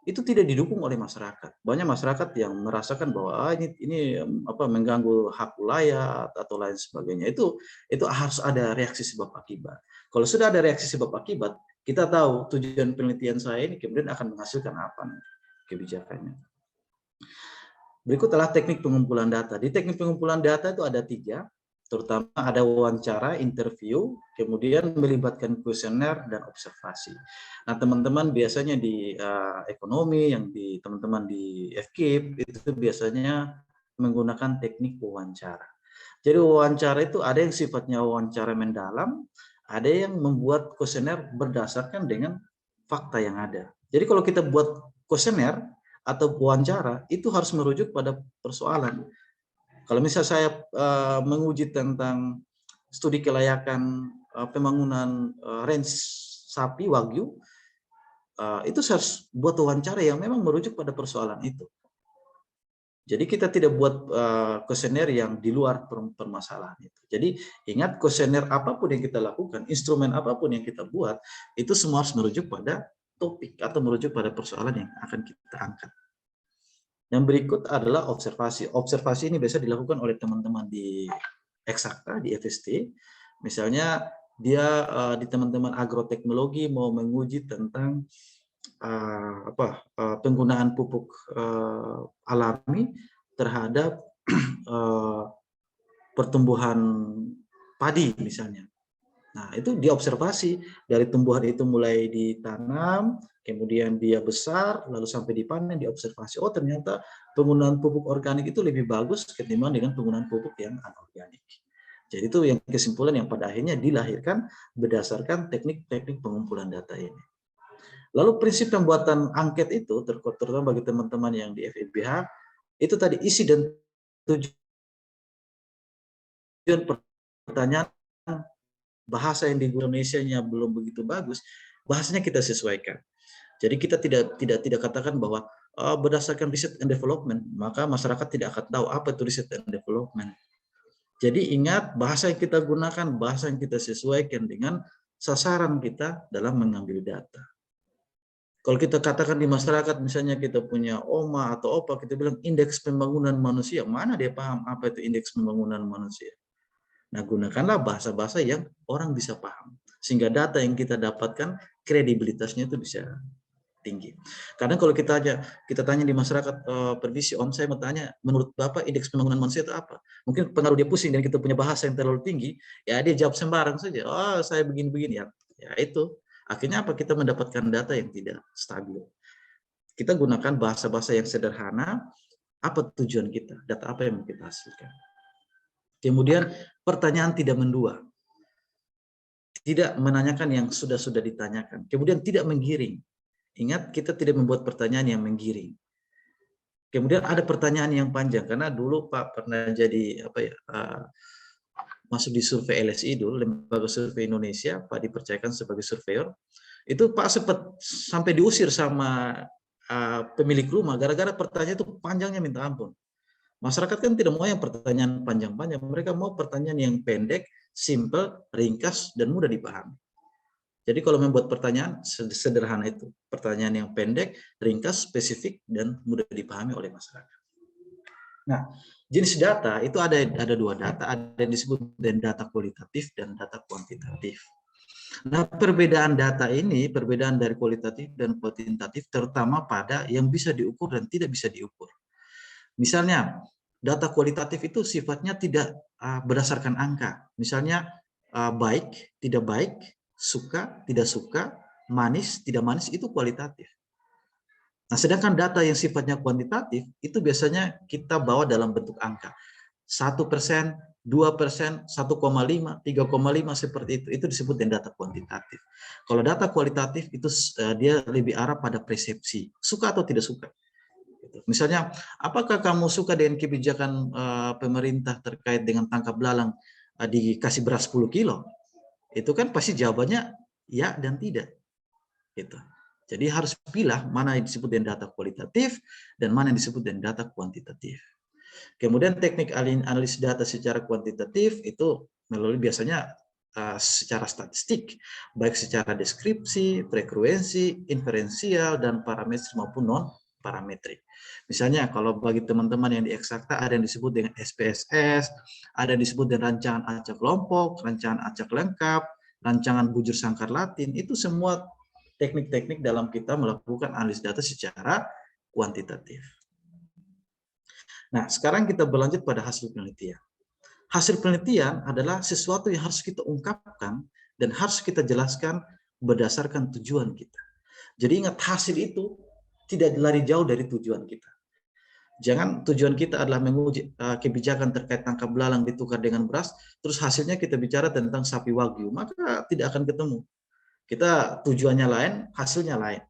itu tidak didukung oleh masyarakat. Banyak masyarakat yang merasakan bahwa ini apa, mengganggu hak wilayah atau lain sebagainya. Itu harus ada reaksi sebab akibat. Kalau sudah ada reaksi sebab akibat, kita tahu tujuan penelitian saya ini kemudian akan menghasilkan apa nih kebijakannya. Berikut adalah teknik pengumpulan data. Di teknik pengumpulan data itu ada 3, terutama ada wawancara, interview, kemudian melibatkan kuesioner dan observasi. Nah, teman-teman biasanya di ekonomi, yang di teman-teman di FKIP itu biasanya menggunakan teknik wawancara. Jadi wawancara itu ada yang sifatnya wawancara mendalam, ada yang membuat kuesioner berdasarkan dengan fakta yang ada. Jadi kalau kita buat kuesioner atau wawancara, itu harus merujuk pada persoalan. Kalau misalnya saya menguji tentang studi kelayakan pembangunan range sapi wagyu, itu saya harus buat wawancara yang memang merujuk pada persoalan itu. Jadi kita tidak buat kuesioner yang di luar permasalahan itu. Jadi ingat, kuesioner apapun yang kita lakukan, instrumen apapun yang kita buat, itu semua harus merujuk pada topik atau merujuk pada persoalan yang akan kita angkat. Yang berikut adalah observasi. Observasi ini biasa dilakukan oleh teman-teman di Eksakta, di FST. Misalnya dia di teman-teman agroteknologi mau menguji tentang penggunaan pupuk alami terhadap pertumbuhan padi misalnya. Nah, itu diobservasi dari tumbuhan itu mulai ditanam, kemudian dia besar, lalu sampai dipanen, diobservasi. Oh, ternyata penggunaan pupuk organik itu lebih bagus ketimbang dengan penggunaan pupuk yang anorganik. Jadi itu yang kesimpulan yang pada akhirnya dilahirkan berdasarkan teknik-teknik pengumpulan data ini. Lalu prinsip pembuatan angket itu, terutama bagi teman-teman yang di FIBH, itu tadi isi dan tujuan pertanyaan. Bahasa yang di Indonesia-nya belum begitu bagus, bahasanya kita sesuaikan. Jadi kita tidak katakan bahwa berdasarkan riset and development, maka masyarakat tidak akan tahu apa itu riset and development. Jadi ingat, bahasa yang kita gunakan, bahasa yang kita sesuaikan dengan sasaran kita dalam mengambil data. Kalau kita katakan di masyarakat, misalnya kita punya oma atau opa, kita bilang indeks pembangunan manusia, mana dia paham apa itu indeks pembangunan manusia? Nah, gunakanlah bahasa-bahasa yang orang bisa paham. Sehingga data yang kita dapatkan, kredibilitasnya itu bisa tinggi. Karena kalau kita tanya di masyarakat, pervisi Om, saya mau tanya, menurut Bapak indeks pembangunan manusia itu apa? Mungkin pengaruh dia pusing dan kita punya bahasa yang terlalu tinggi, ya dia jawab sembarang saja. Oh, saya begini-begini. Ya itu. Akhirnya apa? Kita mendapatkan data yang tidak stabil. Kita gunakan bahasa-bahasa yang sederhana, apa tujuan kita, data apa yang kita hasilkan. Kemudian pertanyaan tidak mendua. Tidak menanyakan yang sudah ditanyakan. Kemudian tidak menggiring. Ingat, kita tidak membuat pertanyaan yang menggiring. Kemudian ada pertanyaan yang panjang, karena dulu Pak pernah jadi masuk di survei LSI dulu, Lembaga Survei Indonesia, Pak dipercayakan sebagai surveyor. Itu Pak sempat sampai diusir sama pemilik rumah gara-gara pertanyaan itu panjangnya minta ampun. Masyarakat kan tidak mau yang pertanyaan panjang-panjang, mereka mau pertanyaan yang pendek, simple, ringkas, dan mudah dipahami. Jadi kalau membuat pertanyaan sederhana itu, pertanyaan yang pendek, ringkas, spesifik, dan mudah dipahami oleh masyarakat. Nah, jenis data itu ada 2 data, ada yang disebut dengan data kualitatif dan data kuantitatif. Nah, perbedaan data ini, perbedaan dari kualitatif dan kuantitatif, terutama pada yang bisa diukur dan tidak bisa diukur. Misalnya, data kualitatif itu sifatnya tidak berdasarkan angka. Misalnya, baik, tidak baik, suka, tidak suka, manis, tidak manis, itu kualitatif. Nah, sedangkan data yang sifatnya kuantitatif, itu biasanya kita bawa dalam bentuk angka. 1%, 2%, 1,5, 3,5 seperti itu disebut dengan data kuantitatif. Kalau data kualitatif itu dia lebih arah pada persepsi, suka atau tidak suka. Misalnya, apakah kamu suka dengan kebijakan pemerintah terkait dengan tangkap belalang dikasih beras 10 kilo? Itu kan pasti jawabannya ya dan tidak. Gitu. Jadi harus pilih mana yang disebut dengan data kualitatif dan mana yang disebut dengan data kuantitatif. Kemudian teknik analisis data secara kuantitatif itu melalui biasanya secara statistik, baik secara deskripsi, frekuensi, inferensial, dan parametrik maupun non-parametrik. Misalnya kalau bagi teman-teman yang di eksakta ada yang disebut dengan SPSS, ada yang disebut dengan rancangan acak kelompok, rancangan acak lengkap, rancangan bujur sangkar Latin, itu semua teknik-teknik dalam kita melakukan analisis data secara kuantitatif. Nah, sekarang kita berlanjut pada hasil penelitian. Hasil penelitian adalah sesuatu yang harus kita ungkapkan dan harus kita jelaskan berdasarkan tujuan kita. Jadi ingat, hasil itu tidak lari jauh dari tujuan kita. Jangan tujuan kita adalah menguji kebijakan terkait tangkap belalang ditukar dengan beras, terus hasilnya kita bicara tentang sapi wagyu, maka tidak akan ketemu. Kita tujuannya lain, hasilnya lain.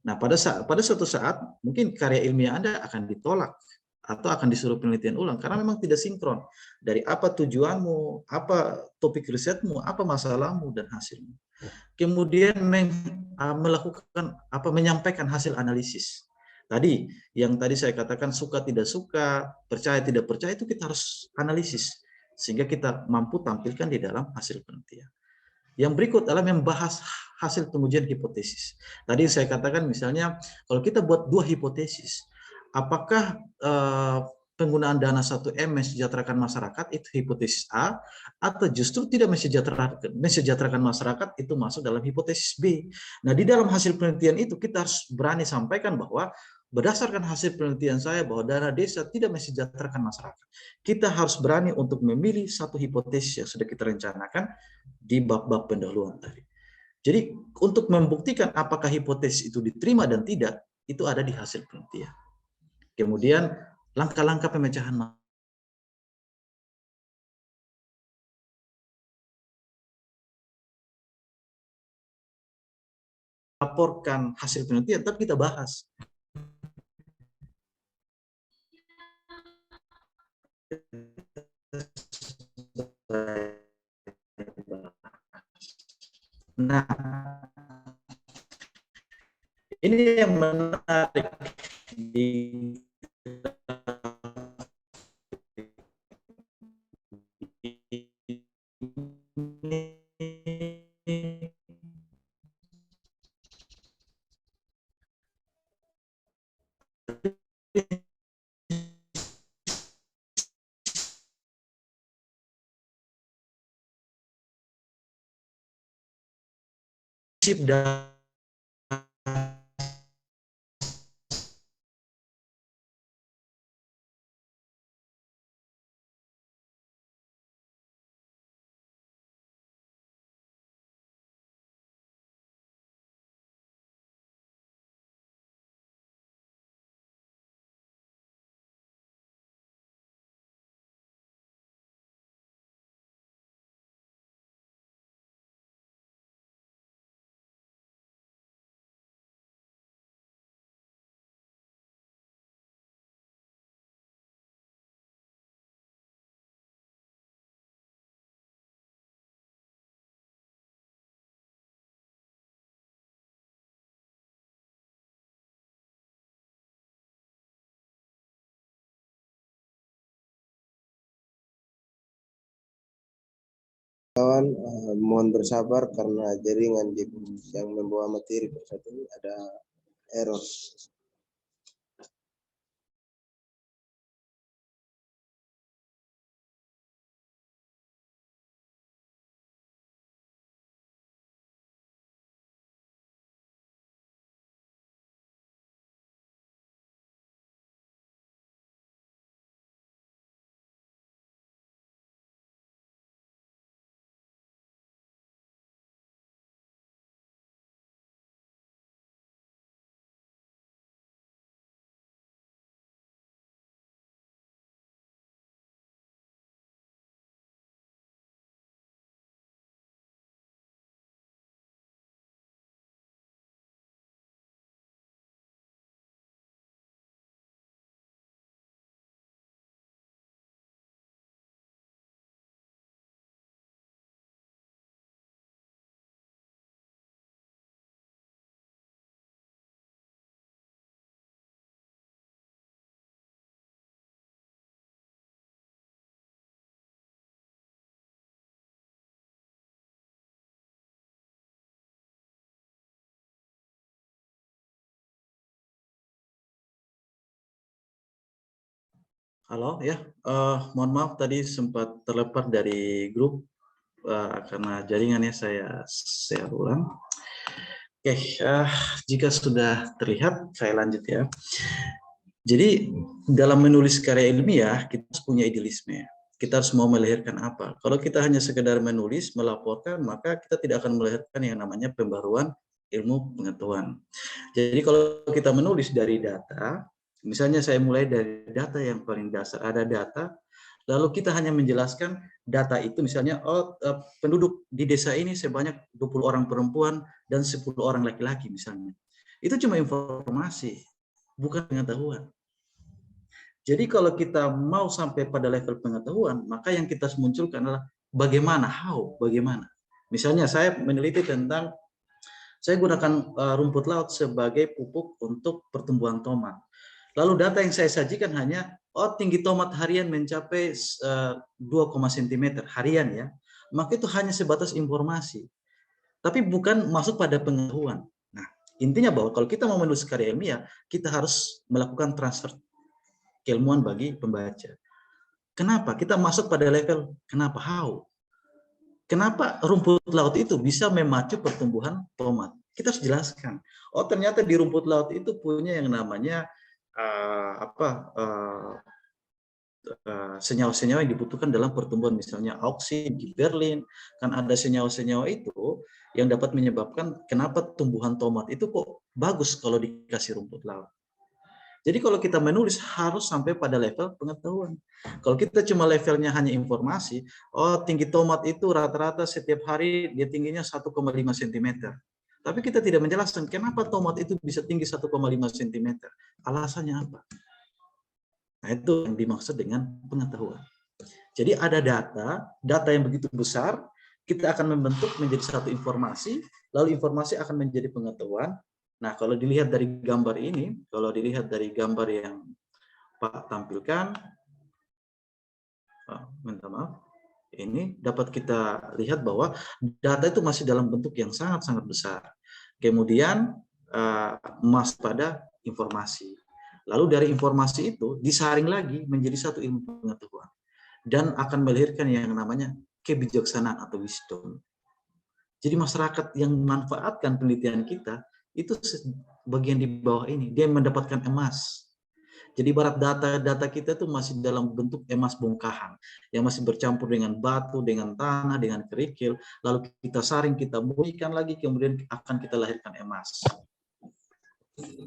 Nah, pada suatu saat mungkin karya ilmiah Anda akan ditolak atau akan disuruh penelitian ulang karena memang tidak sinkron dari apa tujuanmu, apa topik risetmu, apa masalahmu dan hasilmu. Kemudian melakukan menyampaikan hasil analisis. Tadi yang tadi saya katakan suka tidak suka, percaya tidak percaya itu kita harus analisis sehingga kita mampu tampilkan di dalam hasil penelitian. Yang berikut adalah membahas hasil pengujian hipotesis. Tadi saya katakan misalnya kalau kita buat dua hipotesis, apakah penggunaan dana 1M mensejahterakan masyarakat itu hipotesis A, atau justru tidak mensejahterakan masyarakat itu masuk dalam hipotesis B. Nah, di dalam hasil penelitian itu kita harus berani sampaikan bahwa berdasarkan hasil penelitian saya bahwa dana desa tidak mensejahterakan masyarakat. Kita harus berani untuk memilih satu hipotesis yang sudah kita rencanakan di bab-bab pendahuluan tadi. Jadi untuk membuktikan apakah hipotesis itu diterima dan tidak, itu ada di hasil penelitian. Kemudian langkah-langkah pemecahan laporkan hasil penelitian, tapi kita bahas. Nah, ini yang menarik di dan Kawan, mohon bersabar karena jaringan yang membawa materi satu ini ada error. Halo ya, mohon maaf tadi sempat terlepas dari grup karena jaringannya saya ulang. Oke, jika sudah terlihat saya lanjut ya. Jadi dalam menulis karya ilmiah kita harus punya idealisme. Kita harus mau melahirkan apa. Kalau kita hanya sekedar menulis, melaporkan, maka kita tidak akan melahirkan yang namanya pembaruan ilmu pengetahuan. Jadi kalau kita menulis dari data, misalnya saya mulai dari data yang paling dasar, ada data, lalu kita hanya menjelaskan data itu misalnya, penduduk di desa ini sebanyak 20 orang perempuan dan 10 orang laki-laki misalnya. Itu cuma informasi, bukan pengetahuan. Jadi kalau kita mau sampai pada level pengetahuan, maka yang kita munculkan adalah bagaimana, bagaimana. Misalnya saya meneliti tentang, saya gunakan rumput laut sebagai pupuk untuk pertumbuhan tomat. Lalu data yang saya sajikan hanya, tinggi tomat harian mencapai 2, cm harian ya. Maka itu hanya sebatas informasi. Tapi bukan masuk pada pengetahuan. Nah, intinya bahwa kalau kita mau menulis karya ilmiah, kita harus melakukan transfer keilmuan bagi pembaca. Kenapa? Kita masuk pada level kenapa, how. Kenapa rumput laut itu bisa memacu pertumbuhan tomat? Kita harus jelaskan. Oh, ternyata di rumput laut itu punya yang namanya senyawa-senyawa yang dibutuhkan dalam pertumbuhan, misalnya auksin, giberlin. Kan ada senyawa-senyawa itu yang dapat menyebabkan kenapa tumbuhan tomat itu kok bagus kalau dikasih rumput laut. Jadi kalau kita menulis harus sampai pada level pengetahuan. Kalau kita cuma levelnya hanya informasi, tinggi tomat itu rata-rata setiap hari dia tingginya 1,5 cm. Tapi kita tidak menjelaskan kenapa tomat itu bisa tinggi 1,5 cm. Alasannya apa? Nah, itu yang dimaksud dengan pengetahuan. Jadi ada data yang begitu besar, kita akan membentuk menjadi satu informasi, lalu informasi akan menjadi pengetahuan. Nah, kalau dilihat dari gambar ini, kalau dilihat dari gambar yang Pak tampilkan, minta maaf, ini dapat kita lihat bahwa data itu masih dalam bentuk yang sangat-sangat besar. Kemudian masuk pada informasi. Lalu dari informasi itu disaring lagi menjadi satu ilmu pengetahuan dan akan melahirkan yang namanya kebijaksanaan atau wisdom. Jadi masyarakat yang memanfaatkan penelitian kita itu bagian di bawah ini, dia mendapatkan emas. Jadi barat data kita itu masih dalam bentuk emas bongkahan yang masih bercampur dengan batu, dengan tanah, dengan kerikil, lalu kita saring, kita murnikan lagi, kemudian akan kita lahirkan emas.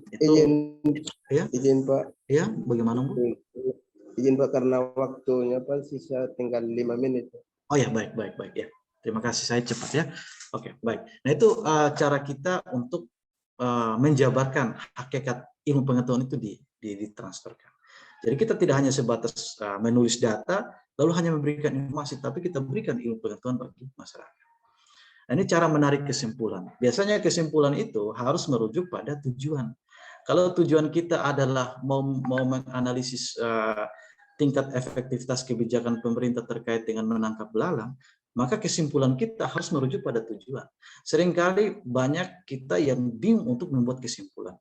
Itu izin Pak. Ya, bagaimana Bu? Izin Pak, karena waktunya Pak sisa tinggal 5 menit. Oh ya, baik ya. Terima kasih, saya cepat ya. Oke, baik. Nah itu cara kita untuk menjabarkan hakikat ilmu pengetahuan itu ditransferkan. Jadi kita tidak hanya sebatas menulis data, lalu hanya memberikan informasi, tapi kita berikan ilmu pengetahuan bagi masyarakat. Nah, ini cara menarik kesimpulan. Biasanya kesimpulan itu harus merujuk pada tujuan. Kalau tujuan kita adalah mau menganalisis tingkat efektivitas kebijakan pemerintah terkait dengan menangkap belalang, maka kesimpulan kita harus merujuk pada tujuan. Seringkali banyak kita yang bingung untuk membuat kesimpulan.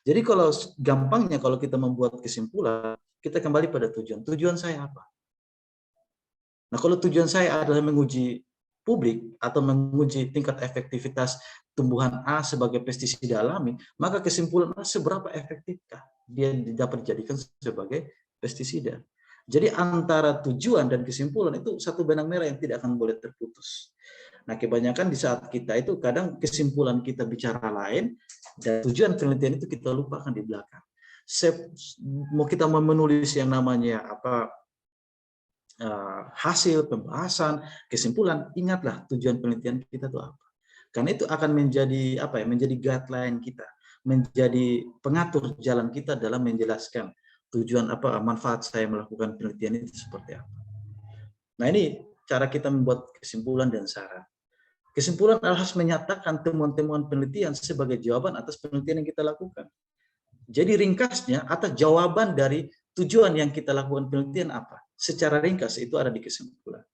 Jadi kalau gampangnya kalau kita membuat kesimpulan, kita kembali pada tujuan. Tujuan saya apa? Nah, kalau tujuan saya adalah menguji publik atau menguji tingkat efektivitas tumbuhan A sebagai pestisida alami, maka kesimpulan seberapa efektifkah dia dapat dijadikan sebagai pestisida. Jadi antara tujuan dan kesimpulan itu satu benang merah yang tidak akan boleh terputus. Nah, kebanyakan di saat kita itu kadang kesimpulan kita bicara lain dan tujuan penelitian itu kita lupakan di belakang. Mau kita menulis yang namanya hasil pembahasan, kesimpulan, ingatlah tujuan penelitian kita itu apa. Karena itu akan menjadi menjadi guideline kita, menjadi pengatur jalan kita dalam menjelaskan tujuan manfaat saya melakukan penelitian itu seperti apa. Nah, ini cara kita membuat kesimpulan dan saran. Kesimpulan harus menyatakan temuan-temuan penelitian sebagai jawaban atas penelitian yang kita lakukan. Jadi ringkasnya atas jawaban dari tujuan yang kita lakukan penelitian apa. Secara ringkas itu ada di kesimpulan.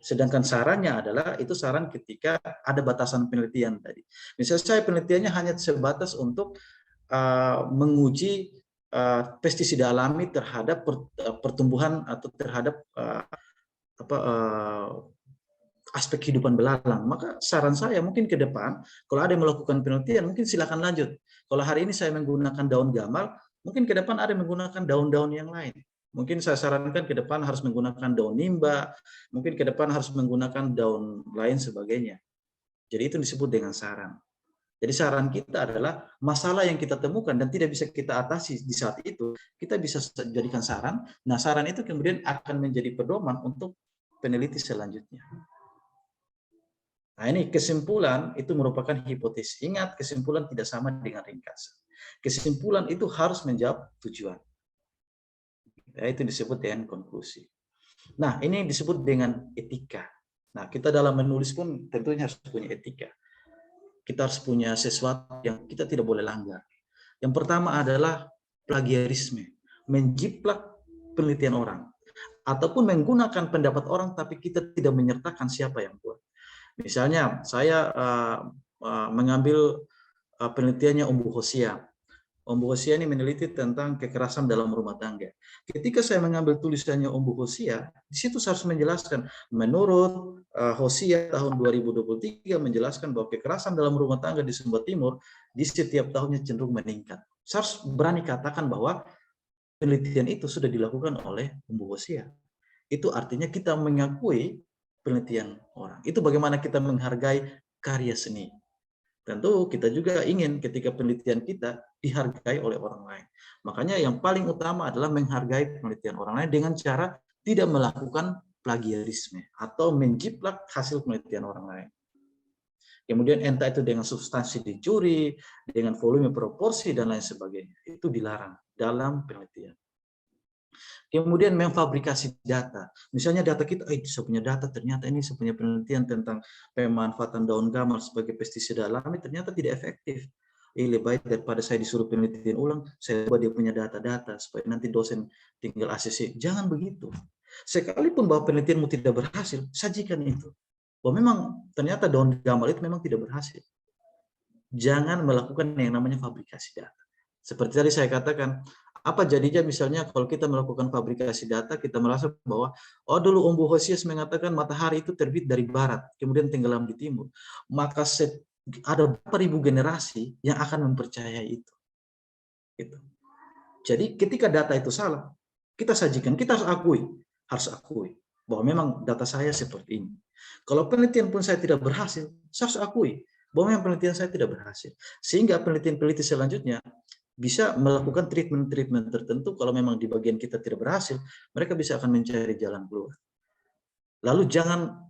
Sedangkan sarannya adalah itu saran ketika ada batasan penelitian tadi. Misalnya saya penelitiannya hanya sebatas untuk menguji pestisida alami terhadap pertumbuhan atau terhadap aspek kehidupan belalang. Maka saran saya mungkin ke depan, kalau ada yang melakukan penelitian, mungkin silakan lanjut. Kalau hari ini saya menggunakan daun gamal, mungkin ke depan ada yang menggunakan daun-daun yang lain. Mungkin saya sarankan ke depan harus menggunakan daun nimba, mungkin ke depan harus menggunakan daun lain sebagainya. Jadi itu disebut dengan saran. Jadi saran kita adalah masalah yang kita temukan dan tidak bisa kita atasi di saat itu, kita bisa jadikan saran. Nah, saran itu kemudian akan menjadi pedoman untuk peneliti selanjutnya. Nah, ini kesimpulan itu merupakan hipotesis. Ingat, kesimpulan tidak sama dengan ringkasan. Kesimpulan itu harus menjawab tujuan. Ya, itu disebut dengan konklusi. Nah, ini disebut dengan etika. Nah, kita dalam menulis pun tentunya harus punya etika. Kita harus punya sesuatu yang kita tidak boleh langgar. Yang pertama adalah plagiarisme, menjiplak penelitian orang, ataupun menggunakan pendapat orang tapi kita tidak menyertakan siapa yang buat. Misalnya saya mengambil penelitiannya Umbu Hosia. Umbu Hosia ini meneliti tentang kekerasan dalam rumah tangga. Ketika saya mengambil tulisannya Umbu Hosia, di situ saya harus menjelaskan, menurut Hosia tahun 2023 menjelaskan bahwa kekerasan dalam rumah tangga di Sumba Timur di setiap tahunnya cenderung meningkat. Saya harus berani katakan bahwa penelitian itu sudah dilakukan oleh Umbu Hosia. Itu artinya kita mengakui penelitian orang. Itu bagaimana kita menghargai karya seni. Tentu kita juga ingin ketika penelitian kita dihargai oleh orang lain. Makanya yang paling utama adalah menghargai penelitian orang lain dengan cara tidak melakukan plagiarisme atau menjiplak hasil penelitian orang lain. Kemudian entah itu dengan substansi dicuri, dengan volume proporsi dan lain sebagainya. Itu dilarang dalam penelitian. Kemudian memfabrikasi data. Misalnya data kita, saya punya data, ternyata ini saya punya penelitian tentang pemanfaatan daun gamal sebagai pestisida alami, ternyata tidak efektif. Lebih baik daripada saya disuruh penelitian ulang, saya buat dia punya data-data, supaya nanti dosen tinggal ACC. Jangan begitu. Sekalipun bahwa penelitianmu tidak berhasil, sajikan itu. Bahwa memang ternyata daun gamal itu memang tidak berhasil. Jangan melakukan yang namanya fabrikasi data. Seperti tadi saya katakan, apa jadinya misalnya kalau kita melakukan fabrikasi data, kita merasa bahwa, oh dulu Umbu Hosius mengatakan matahari itu terbit dari barat, kemudian tenggelam di timur. Maka ada berapa ribu generasi yang akan mempercayai itu. Gitu. Jadi ketika data itu salah, kita sajikan, kita harus akui bahwa memang data saya seperti ini. Kalau penelitian pun saya tidak berhasil, saya harus akui bahwa memang penelitian saya tidak berhasil. Sehingga penelitian-peneliti selanjutnya bisa melakukan treatment-treatment tertentu. Kalau memang di bagian kita tidak berhasil, mereka bisa akan mencari jalan keluar. Lalu jangan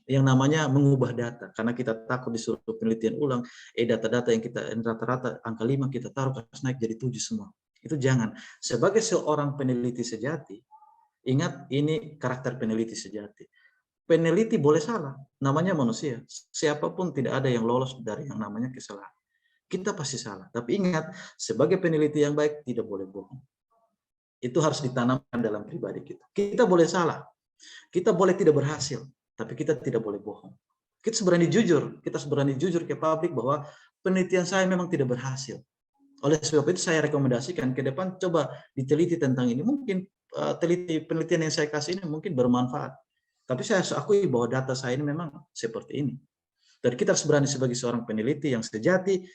yang namanya mengubah data, karena kita takut disuruh penelitian ulang, data-data yang kita rata-rata angka 5 kita taruh harus naik jadi 7 semua. Itu jangan. Sebagai seorang peneliti sejati, ingat ini karakter peneliti sejati. Peneliti boleh salah, namanya manusia. Siapapun tidak ada yang lolos dari yang namanya kesalahan. Kita pasti salah. Tapi ingat, sebagai peneliti yang baik tidak boleh bohong. Itu harus ditanamkan dalam pribadi kita. Kita boleh salah, kita boleh tidak berhasil, tapi kita tidak boleh bohong. Kita berani jujur, kita berani jujur ke publik bahwa penelitian saya memang tidak berhasil. Oleh sebab itu saya rekomendasikan ke depan coba diteliti tentang ini. Mungkin penelitian yang saya kasih ini mungkin bermanfaat. Tapi saya harus akui bahwa data saya ini memang seperti ini. Dan kita harus berani sebagai seorang peneliti yang sejati,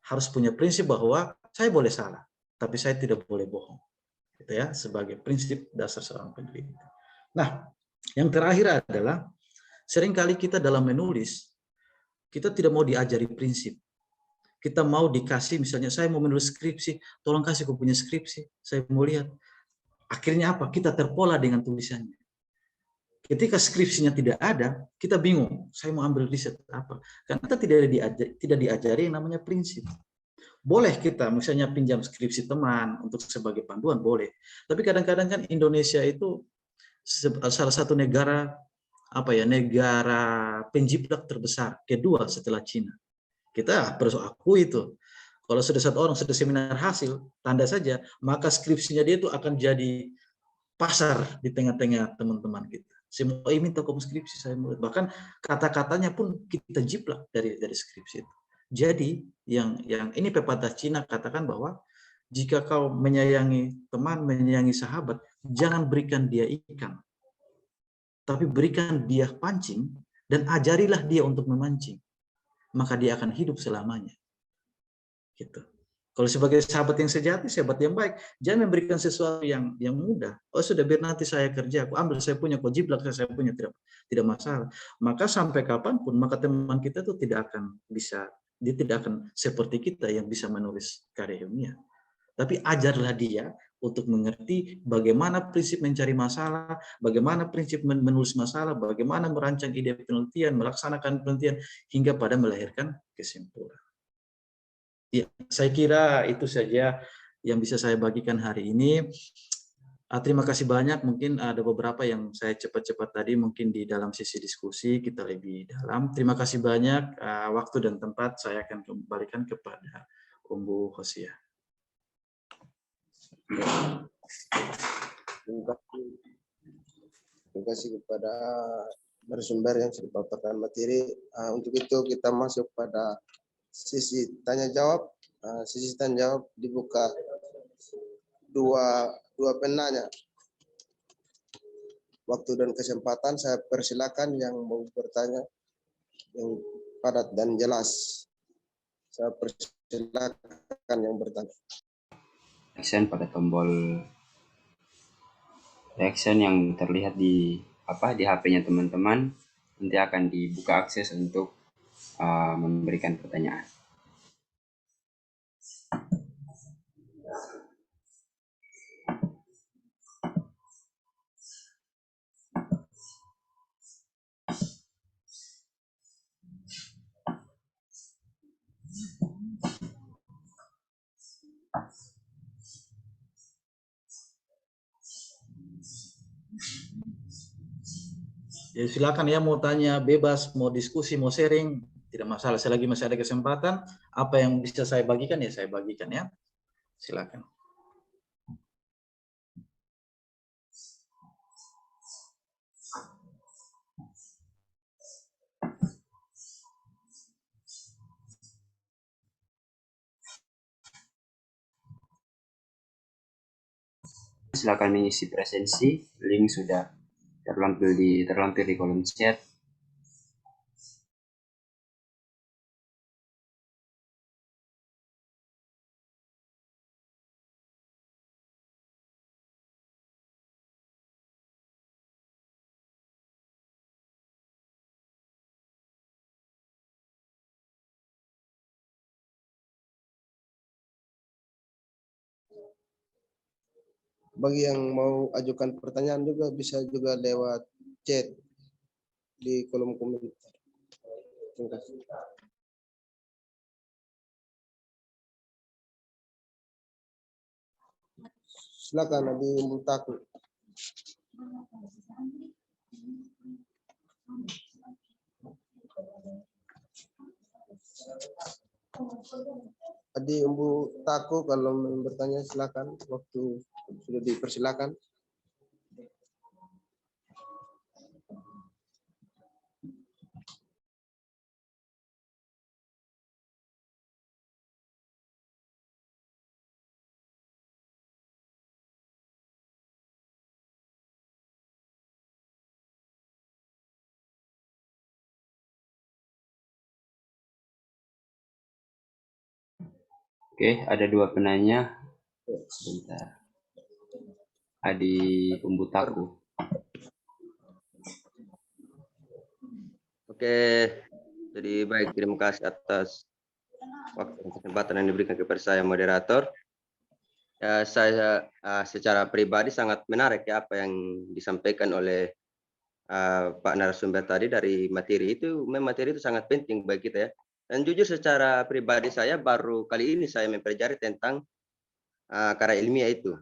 harus punya prinsip bahwa saya boleh salah, tapi saya tidak boleh bohong. Gitu ya, sebagai prinsip dasar seorang peneliti. Nah, yang terakhir adalah seringkali kita dalam menulis, kita tidak mau diajari prinsip. Kita mau dikasih, misalnya saya mau menulis skripsi, tolong kasih aku punya skripsi, saya mau lihat. Akhirnya apa? Kita terpola dengan tulisannya. Ketika skripsinya tidak ada, kita bingung, saya mau ambil riset apa. Karena kita tidak diajari yang namanya prinsip. Boleh kita misalnya pinjam skripsi teman untuk sebagai panduan, boleh. Tapi kadang-kadang kan Indonesia itu salah satu negara negara penjiplak terbesar, kedua setelah Cina. Kita harus akui itu. Kalau sudah satu orang sudah seminar hasil, tanda saja, maka skripsinya dia itu akan jadi pasar di tengah-tengah teman-teman kita. Semua minta kamu skripsi, saya mau. Bahkan kata-katanya pun kita jiplak dari skripsi itu. Jadi yang ini pepatah Cina katakan bahwa Jika kau menyayangi teman, menyayangi sahabat, jangan berikan dia ikan, tapi berikan dia pancing dan ajarilah dia untuk memancing. Maka dia akan hidup selamanya. Gitu. Kalau sebagai sahabat yang sejati, sahabat yang baik, jangan memberikan sesuatu yang mudah. Oh sudah, biar nanti saya kerja, aku ambil, saya punya, kok jiplak, saya punya, tidak masalah. Maka sampai kapanpun, maka teman kita itu dia tidak akan seperti kita yang bisa menulis karya ilmiah. Tapi ajarlah dia untuk mengerti bagaimana prinsip mencari masalah, bagaimana prinsip menulis masalah, bagaimana merancang ide penelitian, melaksanakan penelitian, hingga pada melahirkan kesimpulan. Ya, saya kira itu saja yang bisa saya bagikan hari ini. Terima kasih banyak. Mungkin ada beberapa yang saya cepat-cepat tadi, mungkin di dalam sisi diskusi kita lebih dalam. Terima kasih banyak. Waktu dan tempat saya akan kembalikan kepada Bu Hosia. Terima kasih kepada narasumber yang sudah paparkan materi. Untuk itu kita masuk pada sisi tanya jawab. Sisi tanya jawab dibuka dua penanya. Waktu dan kesempatan saya persilakan yang mau bertanya yang padat dan jelas. Saya persilakan yang bertanya. Action pada tombol reaction yang terlihat di HP-nya teman-teman, nanti akan dibuka akses untuk memberikan pertanyaan. Ya, silakan ya, mau tanya bebas, mau diskusi, mau sharing, tidak masalah. Selagi masih ada kesempatan, apa yang bisa saya bagikan ya saya bagikan ya. Silakan. Silakan mengisi presensi, link sudah terlampir di kolom chat. Bagi yang mau ajukan pertanyaan juga bisa juga lewat chat di kolom komentar. Terima kasih. Silakan Adi Mutaku. Adi Umbu Taku, kalau mau bertanya silakan, waktu sudah dipersilakan. Oke, ada dua penanya. Sebentar. Adi Umbutaku. Oke, jadi baik, terima kasih atas waktu dan kesempatan yang diberikan kepada saya moderator. Ya, saya secara pribadi sangat menarik ya apa yang disampaikan oleh Pak narasumber tadi dari materi itu. Memang materi itu sangat penting bagi kita ya. Dan jujur secara pribadi saya baru kali ini saya mempelajari tentang karya ilmiah itu.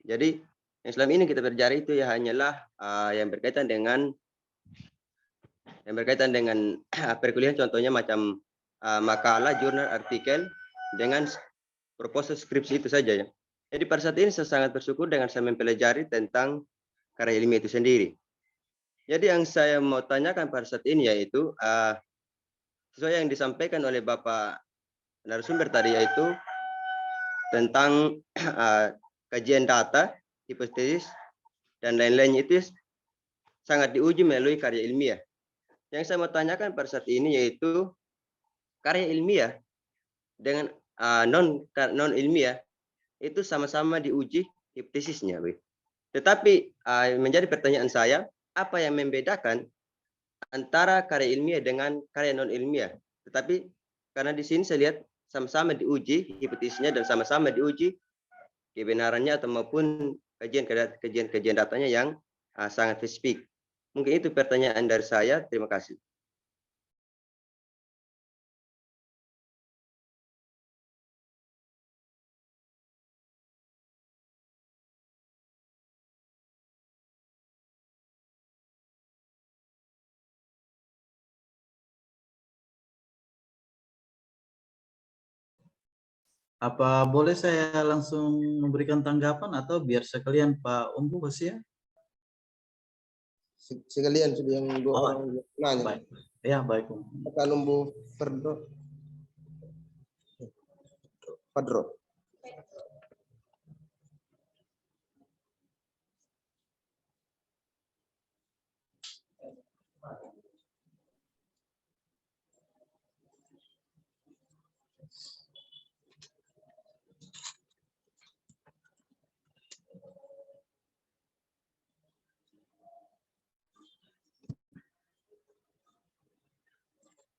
Jadi yang selama ini kita pelajari itu ya hanyalah yang berkaitan dengan perkuliahan, contohnya macam makalah, jurnal, artikel dengan proposal skripsi itu saja ya. Jadi pada saat ini saya sangat bersyukur dengan saya mempelajari tentang karya ilmiah itu sendiri. Jadi yang saya mau tanyakan pada saat ini yaitu sesuai yang disampaikan oleh Bapak narasumber tadi, yaitu tentang kajian data, hipotesis, dan lain-lainnya itu sangat diuji melalui karya ilmiah. Yang saya mau tanyakan pada saat ini yaitu karya ilmiah dengan non ilmiah itu sama-sama diuji hipotesisnya. Tetapi menjadi pertanyaan saya, apa yang membedakan antara karya ilmiah dengan karya non ilmiah? Tetapi karena di sini saya lihat sama-sama diuji hipotesisnya dan sama-sama diuji kebenarannya atau maupun kajian datanya yang sangat spesifik. Mungkin itu pertanyaan dari saya. Terima kasih. Apa boleh saya langsung memberikan tanggapan atau biar sekalian Pak Umbu kasih ya? Sekalian sudah yang dua Oh, orang nanya. baik. Ya, baik Om. Akan Umbu Padro.